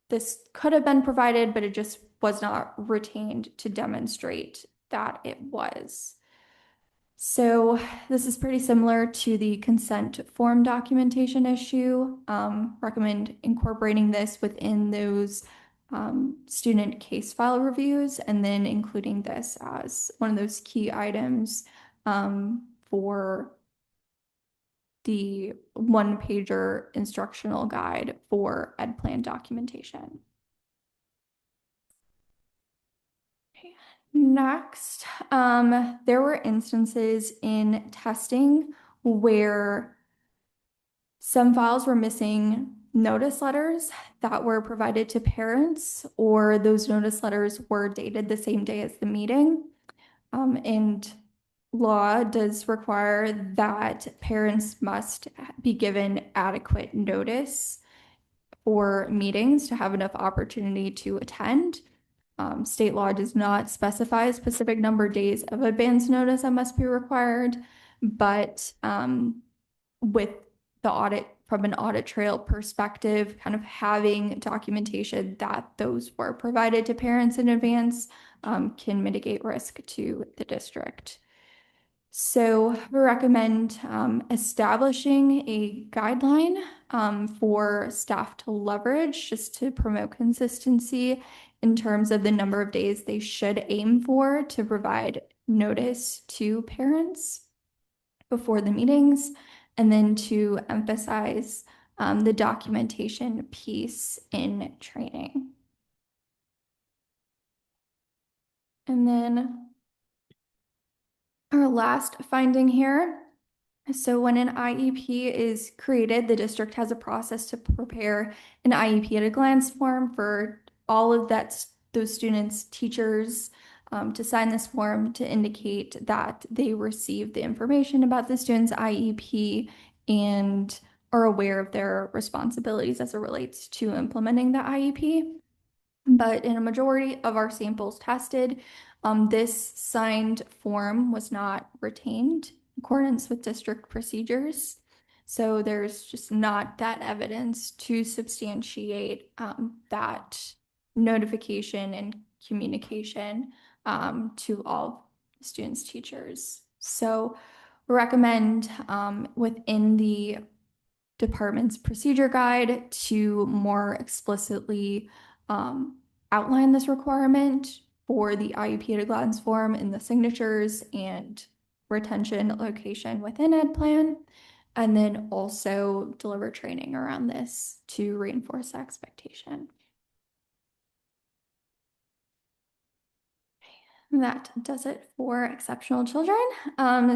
this could have been provided, but it just was not retained to demonstrate that it was. So this is pretty similar to the consent form documentation issue. Recommend incorporating this within those student case file reviews and then including this as one of those key items for the one-pager instructional guide for EdPlan documentation. Okay. Next, there were instances in testing where some files were missing notice letters that were provided to parents, or those notice letters were dated the same day as the meeting. And law does require that parents must be given adequate notice for meetings to have enough opportunity to attend. State law does not specify a specific number of days of advance notice that must be required, but with the audit, from an audit trail perspective, kind of having documentation that those were provided to parents in advance can mitigate risk to the district. So we recommend establishing a guideline for staff to leverage just to promote consistency in terms of the number of days they should aim for to provide notice to parents before the meetings, and then to emphasize the documentation piece in training. And then our last finding here. So when an IEP is created, the district has a process to prepare an IEP at a glance form for all of those students, teachers, to sign this form to indicate that they received the information about the student's IEP and are aware of their responsibilities as it relates to implementing the IEP. But in a majority of our samples tested, this signed form was not retained in accordance with district procedures. So there's just not that evidence to substantiate that notification and communication to all students, teachers. So recommend within the department's procedure guide to more explicitly outline this requirement for the IEP at a glance form in the signatures and retention location within Ed Plan, and then also deliver training around this to reinforce expectation. That does it for exceptional children.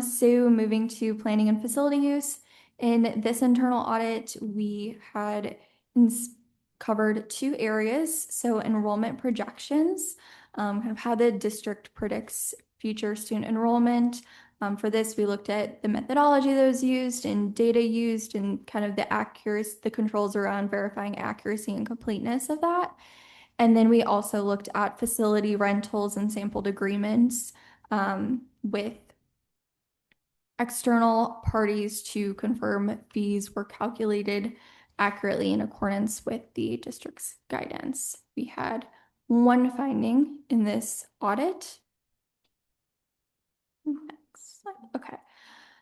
So moving to planning and facility use. In this internal audit, we had covered two areas. So enrollment projections, kind of how the district predicts future student enrollment. For this, we looked at the methodology that was used and data used and kind of the controls around verifying accuracy and completeness of that. And then we also looked at facility rentals and sampled agreements with external parties to confirm fees were calculated accurately in accordance with the district's guidance. We had one finding in this audit. Next slide. Okay.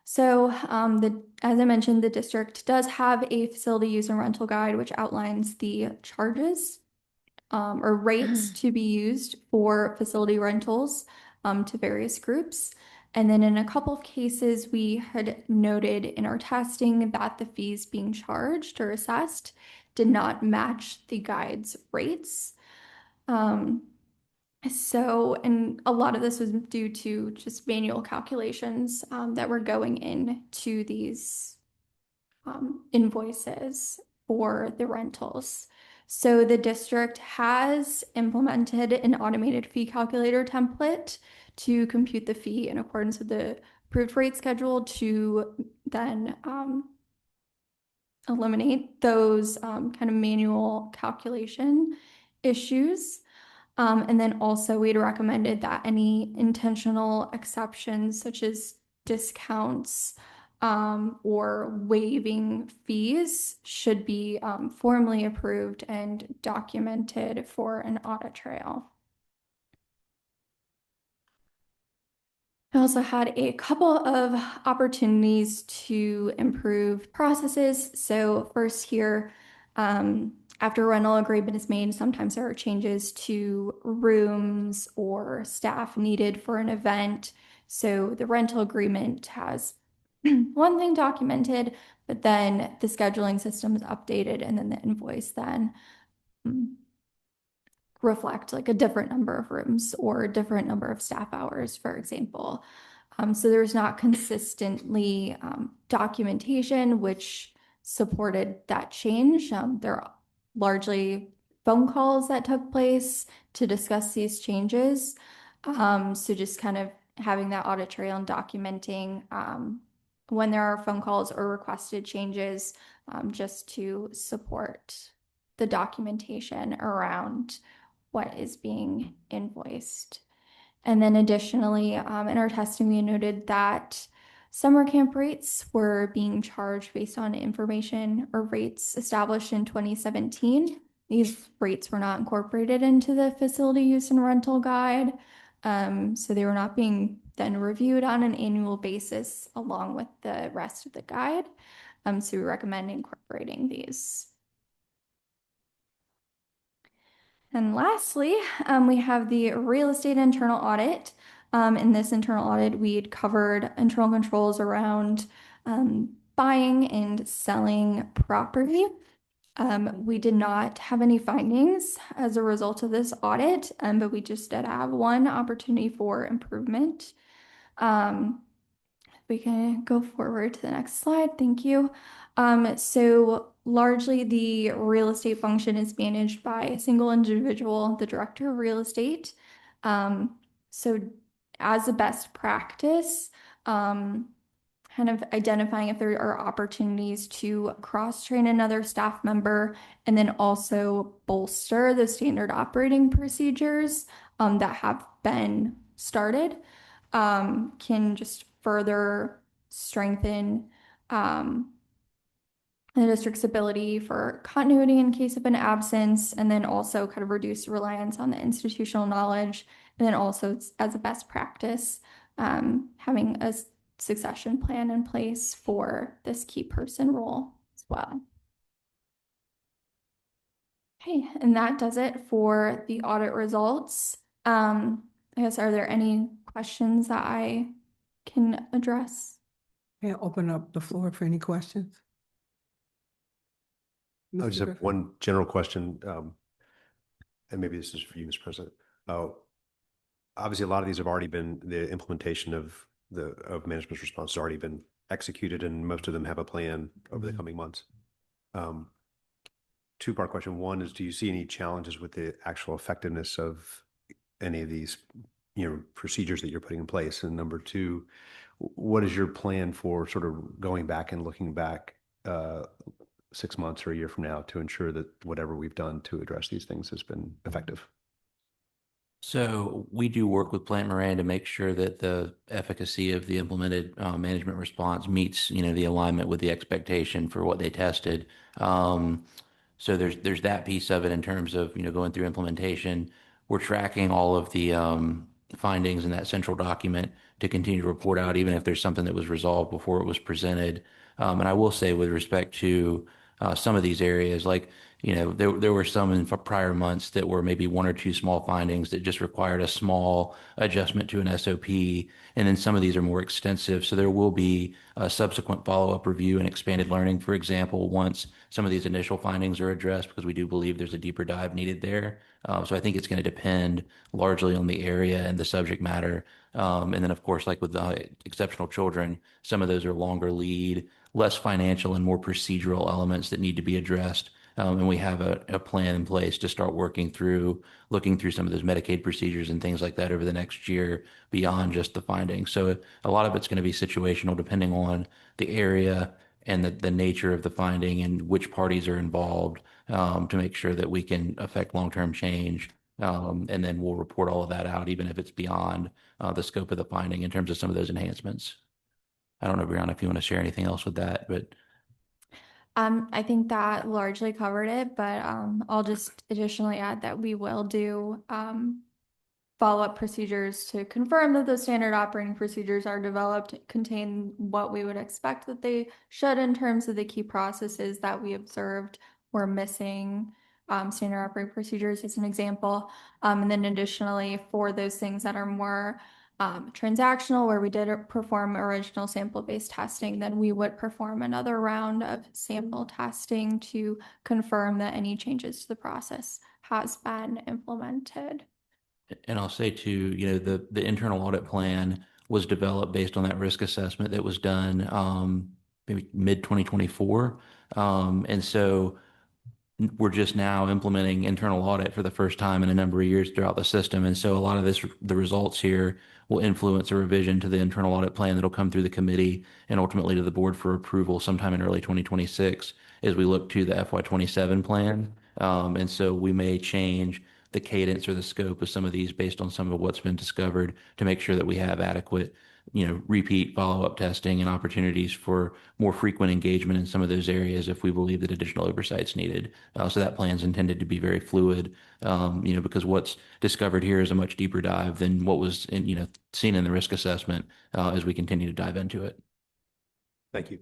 So as I mentioned, the district does have a facility use and rental guide, which outlines the charges or rates to be used for facility rentals to various groups. And then in a couple of cases, we had noted in our testing that the fees being charged or assessed did not match the guide's rates. And a lot of this was due to just manual calculations that were going into these invoices for the rentals. So the district has implemented an automated fee calculator template to compute the fee in accordance with the approved rate schedule to then eliminate those kind of manual calculation issues. And then also we'd recommended that any intentional exceptions such as discounts or waiving fees should be formally approved and documented for an audit trail. I also had a couple of opportunities to improve processes. So first here, after a rental agreement is made, sometimes there are changes to rooms or staff needed for an event. So the rental agreement has one thing documented, but then the scheduling system is updated and then the invoice then reflect like a different number of rooms or a different number of staff hours, for example. So there's not consistently documentation which supported that change. There are largely phone calls that took place to discuss these changes. So just kind of having that audit trail and documenting when there are phone calls or requested changes just to support the documentation around what is being invoiced. And then additionally, in our testing, we noted that summer camp rates were being charged based on information or rates established in 2017. These rates were not incorporated into the facility use and rental guide. So they were not being then reviewed on an annual basis along with the rest of the guide. So we recommend incorporating these. And lastly, we have the real estate internal audit. In this internal audit, we had covered internal controls around buying and selling property. We did not have any findings as a result of this audit, but we just did have one opportunity for improvement. We can go forward to the next slide. Thank you. So largely the real estate function is managed by a single individual, the director of real estate. So as a best practice, kind of identifying if there are opportunities to cross-train another staff member, and then also bolster the standard operating procedures that have been started, can just further strengthen the district's ability for continuity in case of an absence, and then also kind of reduce reliance on the institutional knowledge, and then also as a best practice, having a succession plan in place for this key person role as well. Okay, and that does it for the audit results. I guess, are there any questions that I can address? Can I open up the floor for any questions? I just Mr. have Griffin? one general question, and maybe this is for you, Mr. President. Obviously, a lot of these have already been, the implementation of management's response has already been executed, and most of them have a plan over the coming months. Two-part question. One is, do you see any challenges with the actual effectiveness of any of these, procedures that you're putting in place? And number two, what is your plan for sort of going back and looking back 6 months or a year from now to ensure that whatever we've done to address these things has been effective? So we do work with Plant Moran to make sure that the efficacy of the implemented management response meets, the alignment with the expectation for what they tested. So there's that piece of it in terms of, going through implementation. We're tracking all of the findings in that central document to continue to report out, even if there's something that was resolved before it was presented. And I will say, with respect to some of these areas, like, there were some in prior months that were maybe one or two small findings that just required a small adjustment to an SOP. And then some of these are more extensive. So there will be a subsequent follow-up review and expanded learning, for example, once some of these initial findings are addressed, because we do believe there's a deeper dive needed there. So I think it's going to depend largely on the area and the subject matter. And then, of course, like with the exceptional children, some of those are longer lead, less financial and more procedural elements that need to be addressed. And we have a plan in place to start looking through some of those Medicaid procedures and things like that over the next year beyond just the findings. So a lot of it's going to be situational depending on the area and the nature of the finding and which parties are involved, to make sure that we can affect long-term change. And then we'll report all of that out, even if it's beyond the scope of the finding in terms of some of those enhancements. I don't know, Brianna, if you want to share anything else with that, but. I think that largely covered it, but I'll just additionally add that we will do follow-up procedures to confirm that the standard operating procedures are developed, contain what we would expect that they should in terms of the key processes that we observed were missing. Standard operating procedures as an example. And then additionally, for those things that are more transactional, where we did perform original sample-based testing, then we would perform another round of sample testing to confirm that any changes to the process has been implemented. And I'll say too, the internal audit plan was developed based on that risk assessment that was done maybe mid 2024. And so we're just now implementing internal audit for the first time in a number of years throughout the system. And so a lot of the results here will influence a revision to the internal audit plan that'll come through the committee and ultimately to the board for approval sometime in early 2026 as we look to the FY27 plan. And so we may change the cadence or the scope of some of these based on some of what's been discovered to make sure that we have adequate, repeat follow-up testing and opportunities for more frequent engagement in some of those areas if we believe that additional oversight's needed. So that plan is intended to be very fluid, because what's discovered here is a much deeper dive than what was seen in the risk assessment as we continue to dive into it. Thank you.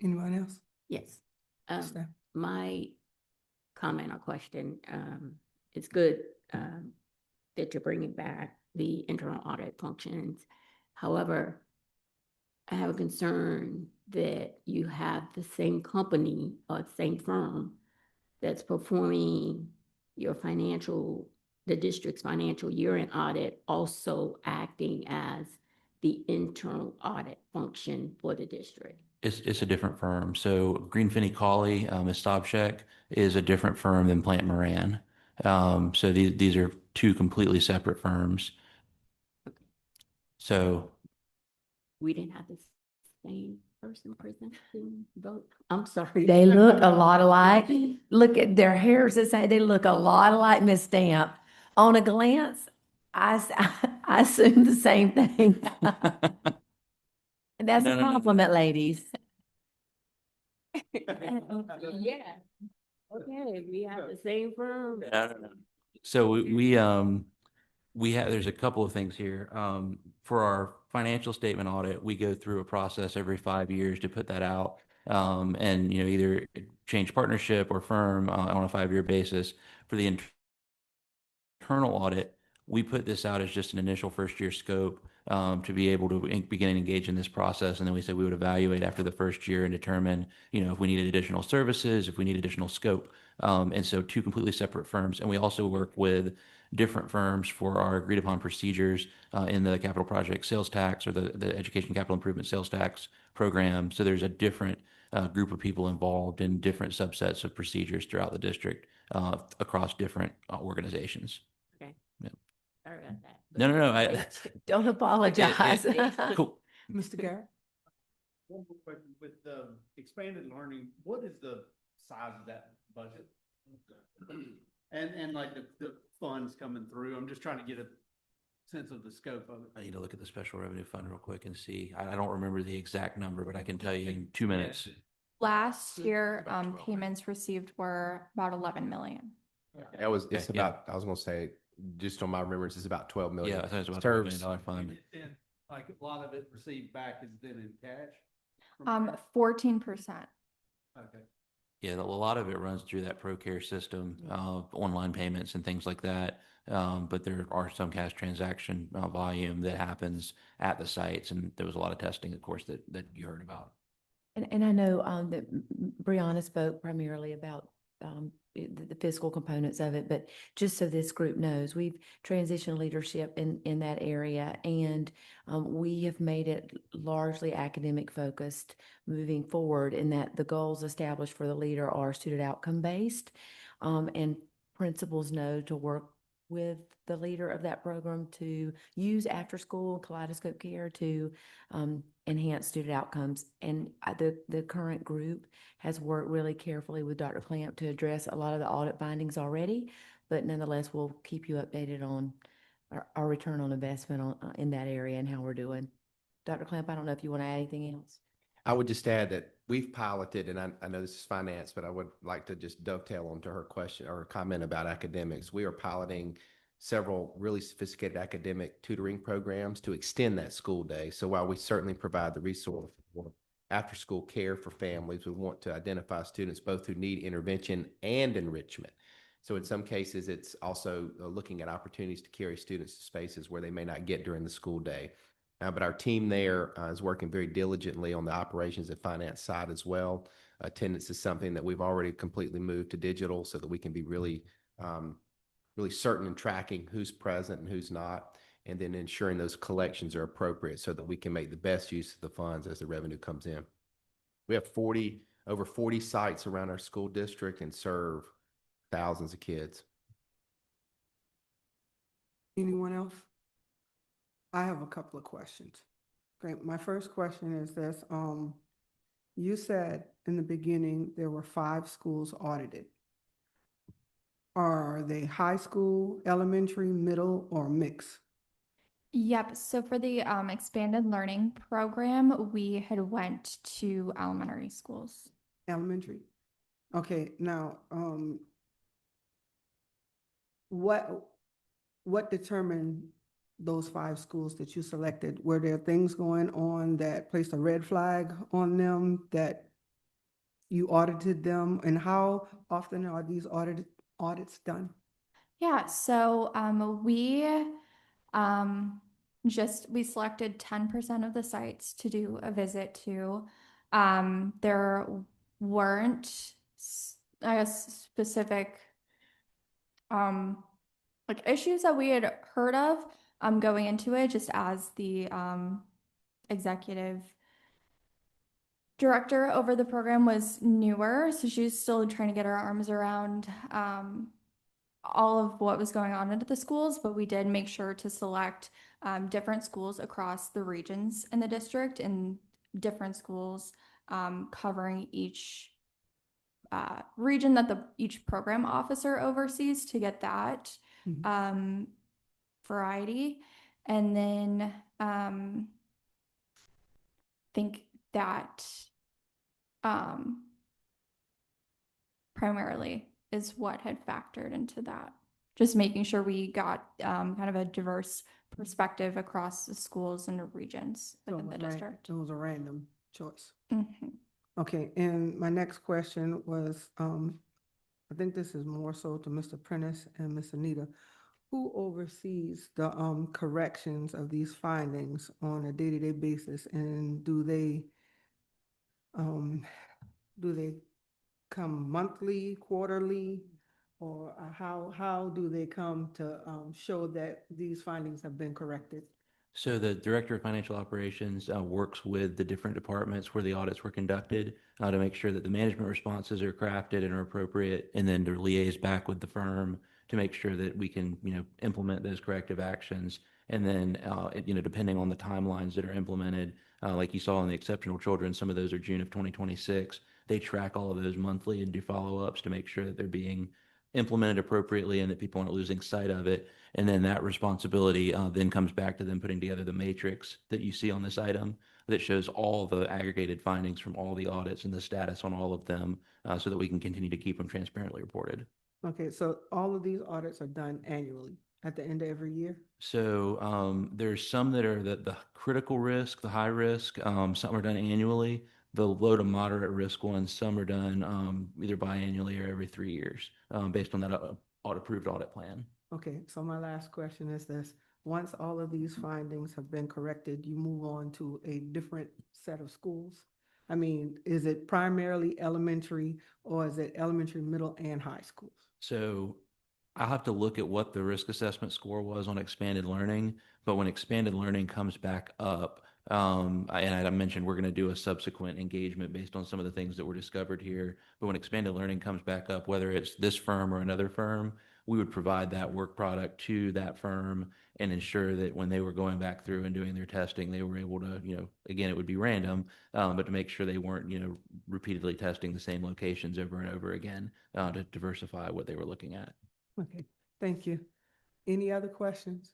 Anyone else? Yes. Staff? My comment or question, it's good that you're bringing back the internal audit functions. However, I have a concern that you have the same company or the same firm that's performing the district's financial year-end audit, also acting as the internal audit function for the district. It's a different firm. So Greenfinney Cawley, Ms. Stavchek, is a different firm than Plant Moran. So these are two completely separate firms. So we didn't have the same person presenting vote? I'm sorry. They look a lot alike. Look at their hairs, the same. They look a lot alike, Miss Stamp. On a glance, I assume the same thing. And that's No, a no, no. compliment, ladies. Yeah. Okay, we have the same firm. No, no, no. So we have, there's a couple of things here. For our financial statement audit, we go through a process every 5 years to put that out. And, you know, either change partnership or firm on a 5-year basis. For the internal audit, we put this out as just an initial first year scope to be able to begin and engage in this process. And then we said we would evaluate after the first year and determine, you know, if we needed additional services, if we need additional scope. And so two completely separate firms. And we also work with different firms for our agreed upon procedures in the capital project sales tax or the education capital improvement sales tax program. So there's a different group of people involved in different subsets of procedures throughout the district across different organizations. Okay. Yeah. Sorry about that. No, no, no. Don't apologize. Cool. Mr. Garrett? One more question, with the expanded learning, what is the size of that budget? And like the funds coming through, I'm just trying to get a sense of the scope of I it. need to look at the special revenue fund real quick and see. I don't remember the exact number, but I can tell you in 2 minutes. Last year, payments received were about 11 million. That was, it's Okay, yeah. about, I was gonna say, just on my remembrance, it's about 12 million. Yeah, I think it's about Serves- $12 million fund. And like a lot of it received back is then in cash? 14%. Okay. Yeah, a lot of it runs through that ProCare system, online payments and things like that. But there are some cash transaction volume that happens at the sites, and there was a lot of testing, of course, that you heard about. And I know that Brianna spoke primarily about the fiscal components of it, but just so this group knows, we've transitioned leadership in that area, and we have made it largely academic focused moving forward, in that the goals established for the leader are student outcome based, and principals know to work with the leader of that program to use after school kaleidoscope care to enhance student outcomes. And the current group has worked really carefully with Dr. Clamp to address a lot of the audit findings already, but nonetheless, we'll keep you updated on our return on investment in that area and how we're doing. Dr. Clamp, I don't know if you want to add anything else. I would just add that we've piloted, and I know this is finance, but I would like to just dovetail onto her question or comment about academics. We are piloting several really sophisticated academic tutoring programs to extend that school day. So while we certainly provide the resource for after-school care for families, we want to identify students both who need intervention and enrichment. So in some cases, it's also looking at opportunities to carry students to spaces where they may not get during the school day. But our team there is working very diligently on the operations and finance side as well. Attendance is something that we've already completely moved to digital so that we can be really, really certain in tracking who's present and who's not, and then ensuring those collections are appropriate so that we can make the best use of the funds as the revenue comes in. We have over 40 sites around our school district and serve thousands of kids. Anyone else? I have a couple of questions. Great. My first question is this, you said in the beginning there were 5 schools audited. Are they high school, elementary, middle, or mix? Yep. So for the expanded learning program, we had went to elementary schools. Elementary? Okay, now, what determined those 5 schools that you selected? Were there things going on that placed a red flag on them, that you audited them? And how often are these audits done? Yeah, so we selected 10% of the sites to do a visit to. There weren't, I guess, specific like issues that we had heard of going into it, just as the executive director over the program was newer, so she's still trying to get her arms around all of what was going on into the schools, but we did make sure to select different schools across the regions in the district, and different schools, covering each region that each program officer oversees to get that Mhm. variety. And then think that primarily is what had factored into that. Just making sure we got kind of a diverse perspective across the schools and the regions So within the district. it was a random choice. Mhm. Okay, and my next question was, I think this is more so to Mr. Prentice and Miss Anita. Who oversees the corrections of these findings on a day-to-day basis, and um do they come monthly, quarterly, or how do they come to show that these findings have been corrected? So the Director of Financial Operations works with the different departments where the audits were conducted to make sure that the management responses are crafted and are appropriate, and then to liaise back with the firm to make sure that we can, implement those corrective actions. And then, depending on the timelines that are implemented, like you saw in the exceptional children, some of those are June of 2026. They track all of those monthly and do follow-ups to make sure that they're being implemented appropriately and that people aren't losing sight of it. And then that responsibility then comes back to them putting together the matrix that you see on this item that shows all the aggregated findings from all the audits and the status on all of them so that we can continue to keep them transparently reported. Okay, so all of these audits are done annually at the end of every year? So there's some that are the critical risk, the high risk. Some are done annually. The low to moderate risk ones, some are done either biannually or every 3 years based on that approved audit plan. Okay, so my last question is this. Once all of these findings have been corrected, you move on to a different set of schools? I mean, is it primarily elementary or is it elementary, middle, and high schools? So I'll have to look at what the risk assessment score was on expanded learning, but when expanded learning comes back up, and I mentioned we're going to do a subsequent engagement based on some of the things that were discovered here, but when expanded learning comes back up, whether it's this firm or another firm, we would provide that work product to that firm and ensure that when they were going back through and doing their testing, they were able to, again, it would be random, but to make sure they weren't, repeatedly testing the same locations over and over again to diversify what they were looking at. Okay, thank you. Any other questions?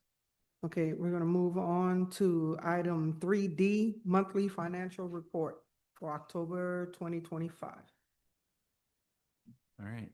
Okay, we're gonna move on to item 3D, monthly financial report for October 2025. All right.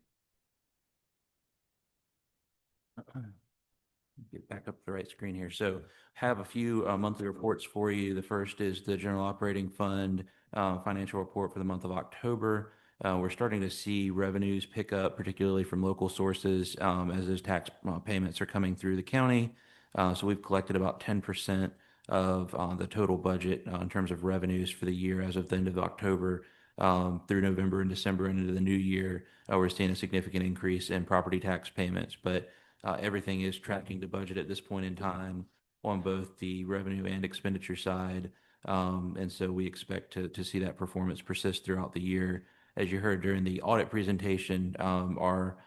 Get back up to the right screen here. So have a few monthly reports for you. The first is the General Operating Fund financial report for the month of October. We're starting to see revenues pick up, particularly from local sources as those tax payments are coming through the county. So we've collected about 10% of the total budget in terms of revenues for the year as of the end of October through November and December and into the new year. We're seeing a significant increase in property tax payments, but everything is tracking to budget at this point in time on both the revenue and expenditure side. And so we expect to see that performance persist throughout the year. As you heard during the audit presentation, our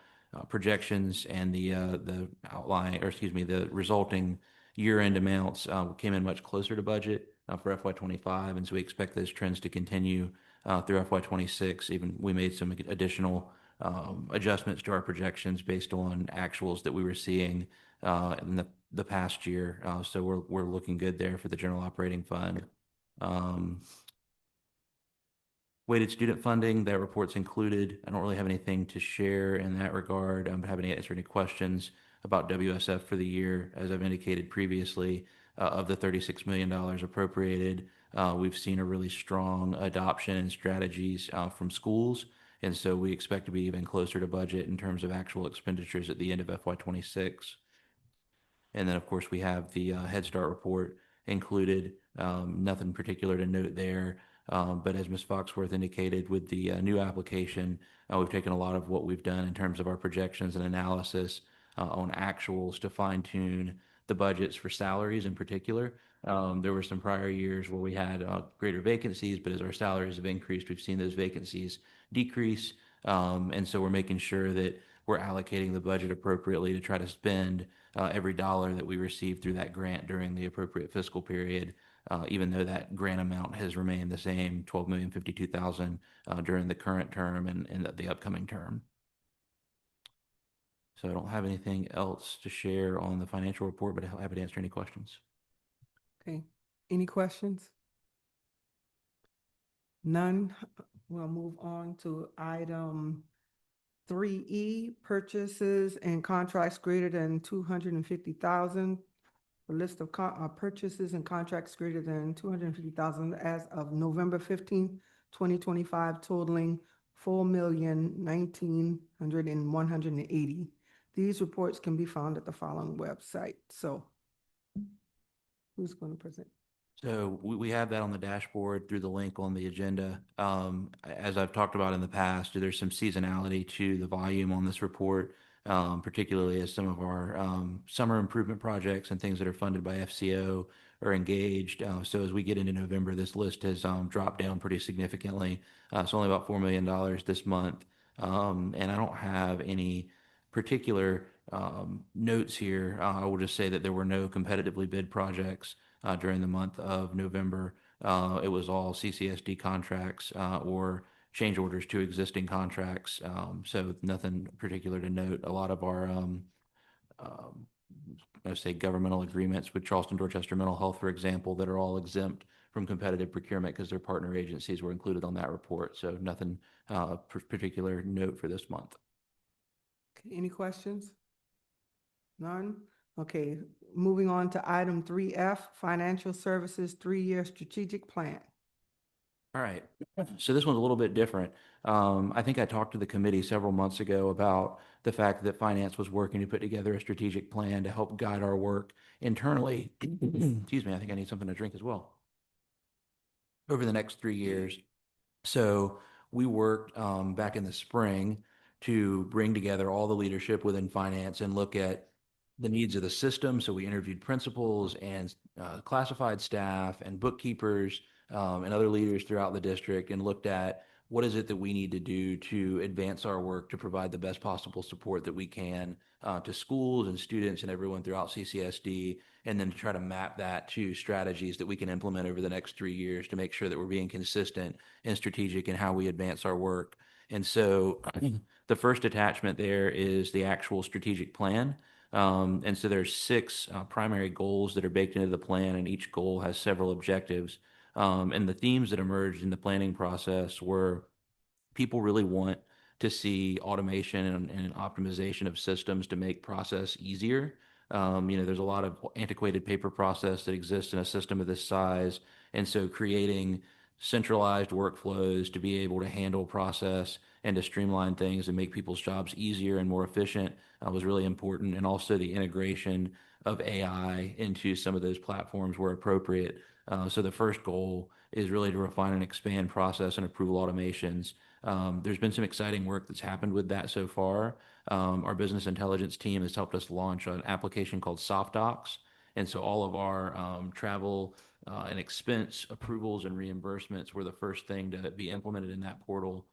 projections and the outline, or excuse me, the resulting year-end amounts came in much closer to budget for FY25, and so we expect those trends to continue through FY26. Even we made some additional adjustments to our projections based on actuals that we were seeing in the past year. So we're looking good there for the general operating fund. Weighted student funding, that report's included. I don't really have anything to share in that regard. I'm happy to answer any questions about WSF for the year. As I've indicated previously, of the $36 million appropriated, we've seen a really strong adoption and strategies from schools. And so we expect to be even closer to budget in terms of actual expenditures at the end of FY26. And then, of course, we have the Head Start report included. Nothing particular to note there. But as Ms. Foxworth indicated, with the new application, we've taken a lot of what we've done in terms of our projections and analysis on actuals to fine tune the budgets for salaries in particular. There were some prior years where we had greater vacancies, but as our salaries have increased, we've seen those vacancies decrease. And so we're making sure that we're allocating the budget appropriately to try to spend every dollar that we receive through that grant during the appropriate fiscal period. even though that grant amount has remained the same, 12,052,000 during the current term and the upcoming term. So I don't have anything else to share on the financial report, but I'm happy to answer any questions. Okay, any questions? None. We'll move on to item 3E, purchases and contracts greater than 250,000. A list of purchases and contracts greater than 250,000 as of November 15th, 2025, totaling 4,019,180. These reports can be found at the following website. So who's going to present? So we have that on the dashboard through the link on the agenda. As I've talked about in the past, there's some seasonality to the volume on this report, particularly as some of our summer improvement projects and things that are funded by FCO are engaged. So as we get into November, this list has dropped down pretty significantly. It's only about $4 million this month. And I don't have any particular notes here. I will just say that there were no competitively bid projects during the month of November. It was all CCSD contracts or change orders to existing contracts. So nothing particular to note. A lot of our, I say, governmental agreements with Charleston Dorchester Mental Health, for example, that are all exempt from competitive procurement because their partner agencies were included on that report. So nothing particular note for this month. Okay, any questions? None? Okay, moving on to item 3F, financial services 3-year strategic plan. All right. So this one's a little bit different. I think I talked to the committee several months ago about the fact that finance was working to put together a strategic plan to help guide our work internally. Excuse me, I think I need something to drink as well. Over the next 3 years. So we worked back in the spring to bring together all the leadership within finance and look at the needs of the system. So we interviewed principals and classified staff and bookkeepers and other leaders throughout the district and looked at what is it that we need to do to advance our work to provide the best possible support that we can to schools and students and everyone throughout CCSD, and then to try to map that to strategies that we can implement over the next 3 years to make sure that we're being consistent and strategic in how we advance our work. And so the first attachment there is the actual strategic plan. And so there's 6 primary goals that are baked into the plan, and each goal has several objectives. And the themes that emerged in the planning process were people really want to see automation and optimization of systems to make process easier. There's a lot of antiquated paper process that exists in a system of this size. And so creating centralized workflows to be able to handle process and to streamline things and make people's jobs easier and more efficient was really important. And also the integration of AI into some of those platforms where appropriate. So the first goal is really to refine and expand process and approval automations. There's been some exciting work that's happened with that so far. Our business intelligence team has helped us launch an application called SoftDocs. And so all of our travel and expense approvals and reimbursements were the first thing to be implemented in that portal.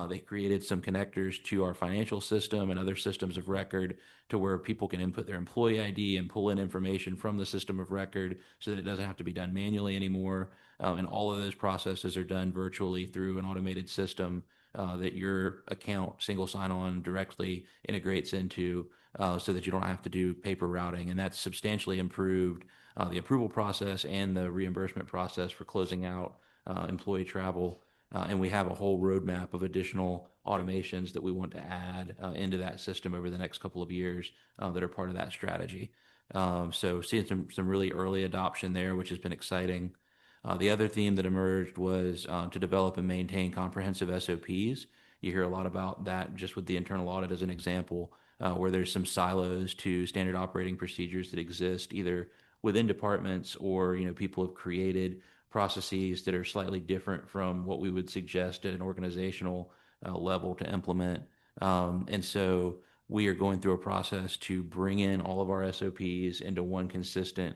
They created some connectors to our financial system and other systems of record to where people can input their employee ID and pull in information from the system of record so that it doesn't have to be done manually anymore. And all of those processes are done virtually through an automated system that your account single sign-on directly integrates into so that you don't have to do paper routing. And that's substantially improved the approval process and the reimbursement process for closing out employee travel. And we have a whole roadmap of additional automations that we want to add into that system over the next couple of years that are part of that strategy. So seeing some really early adoption there, which has been exciting. The other theme that emerged was to develop and maintain comprehensive SOPs. You hear a lot about that just with the internal audit as an example, where there's some silos to standard operating procedures that exist either within departments or people have created processes that are slightly different from what we would suggest at an organizational level to implement. And so we are going through a process to bring in all of our SOPs into one consistent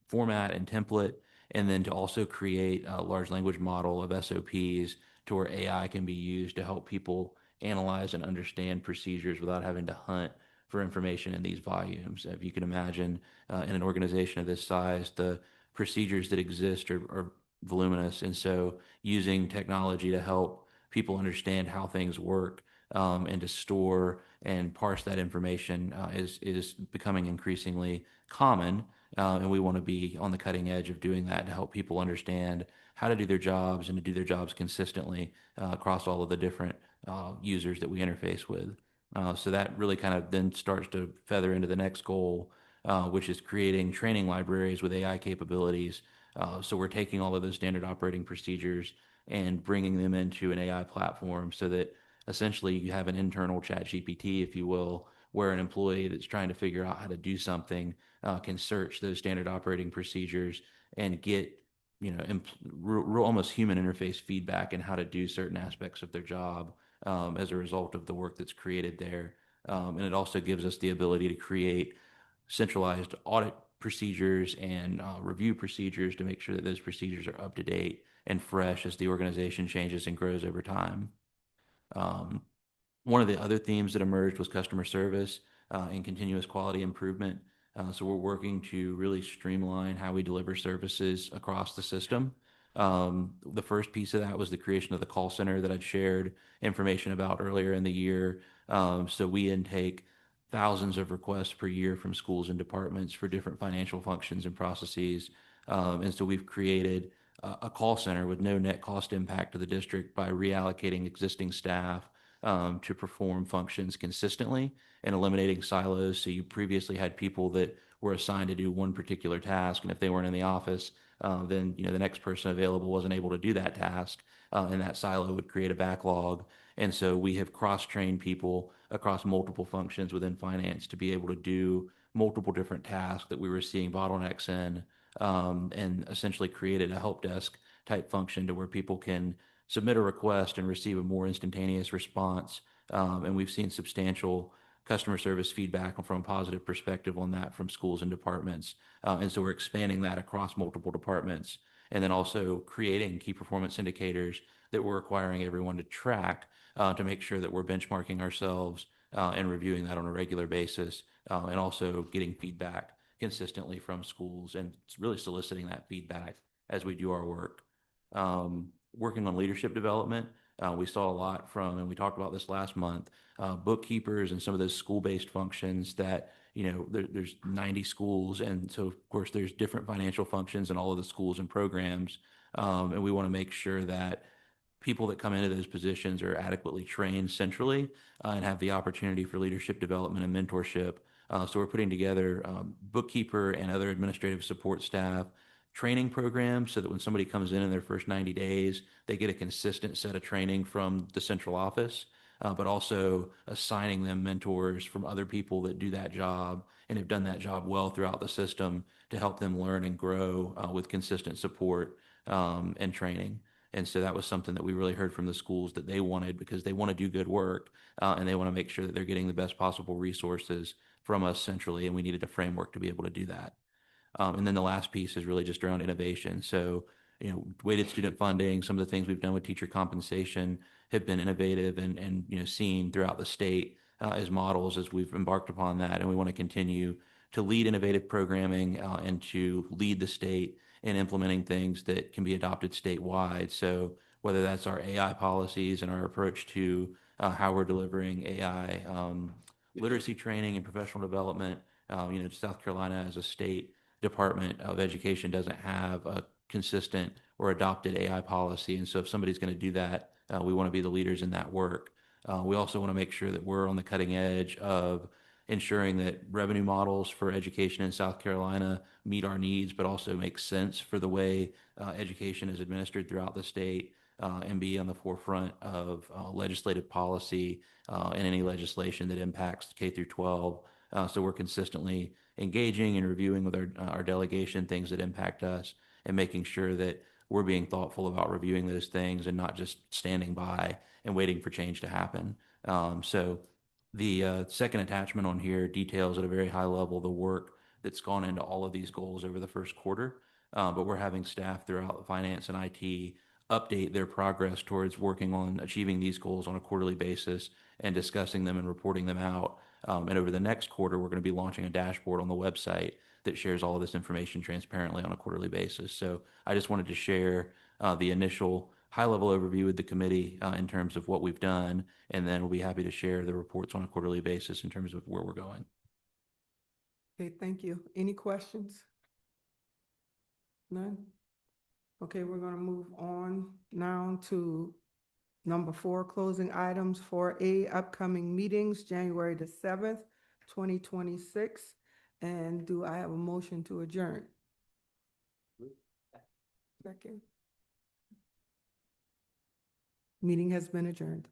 format and template, and then to also create a large language model of SOPs to where AI can be used to help people analyze and understand procedures without having to hunt for information in these volumes. If you can imagine in an organization of this size, the procedures that exist are voluminous. And so using technology to help people understand how things work and to store and parse that information is becoming increasingly common. And we want to be on the cutting edge of doing that to help people understand how to do their jobs and to do their jobs consistently across all of the different users that we interface with. So that really kind of then starts to feather into the next goal, which is creating training libraries with AI capabilities. So we're taking all of those standard operating procedures and bringing them into an AI platform so that essentially you have an internal chat GPT, if you will, where an employee that's trying to figure out how to do something can search those standard operating procedures and get almost human interface feedback in how to do certain aspects of their job as a result of the work that's created there. And it also gives us the ability to create centralized audit procedures and review procedures to make sure that those procedures are up to date and fresh as the organization changes and grows over time. Um, One of the other themes that emerged was customer service and continuous quality improvement. So we're working to really streamline how we deliver services across the system. The first piece of that was the creation of the call center that I'd shared information about earlier in the year. So we intake thousands of requests per year from schools and departments for different financial functions and processes. And so we've created a call center with no net cost impact to the district by reallocating existing staff to perform functions consistently and eliminating silos. So you previously had people that were assigned to do one particular task, and if they weren't in the office, then the next person available wasn't able to do that task, and that silo would create a backlog. And so we have cross-trained people across multiple functions within finance to be able to do multiple different tasks that we were seeing bottlenecks in, and essentially created a help desk type function to where people can submit a request and receive a more instantaneous response. And we've seen substantial customer service feedback from a positive perspective on that from schools and departments. And so we're expanding that across multiple departments and then also creating key performance indicators that we're requiring everyone to track to make sure that we're benchmarking ourselves and reviewing that on a regular basis and also getting feedback consistently from schools and really soliciting that feedback as we do our work. Working on leadership development, we saw a lot from, and we talked about this last month, bookkeepers and some of those school-based functions that, there's 90 schools. And so, of course, there's different financial functions in all of the schools and programs. And we want to make sure that people that come into those positions are adequately trained centrally and have the opportunity for leadership development and mentorship. So we're putting together bookkeeper and other administrative support staff training programs so that when somebody comes in their first 90 days, they get a consistent set of training from the central office, but also assigning them mentors from other people that do that job and have done that job well throughout the system to help them learn and grow with consistent support and training. And so that was something that we really heard from the schools that they wanted because they want to do good work and they want to make sure that they're getting the best possible resources from us centrally. And we needed a framework to be able to do that. And then the last piece is really just around innovation. So, weighted student funding, some of the things we've done with teacher compensation have been innovative and seen throughout the state as models as we've embarked upon that. And we want to continue to lead innovative programming and to lead the state in implementing things that can be adopted statewide. So whether that's our AI policies and our approach to how we're delivering AI literacy training and professional development, South Carolina as a state Department of Education doesn't have a consistent or adopted AI policy. And so if somebody's going to do that, we want to be the leaders in that work. We also want to make sure that we're on the cutting edge of ensuring that revenue models for education in South Carolina meet our needs, but also make sense for the way education is administered throughout the state and be on the forefront of legislative policy and any legislation that impacts K through 12. So we're consistently engaging and reviewing with our delegation things that impact us and making sure that we're being thoughtful about reviewing those things and not just standing by and waiting for change to happen. So the second attachment on here details at a very high level the work that's gone into all of these goals over the first quarter. But we're having staff throughout finance and IT update their progress towards working on achieving these goals on a quarterly basis and discussing them and reporting them out. And over the next quarter, we're going to be launching a dashboard on the website that shares all of this information transparently on a quarterly basis. So I just wanted to share the initial high-level overview with the committee in terms of what we've done, and then we'll be happy to share the reports on a quarterly basis in terms of where we're going. Okay, thank you. Any questions? None? Okay, we're gonna move on now to number 4, closing items for upcoming meetings, January the 7th, 2026. And do I have a motion to adjourn? Second. Meeting has been adjourned.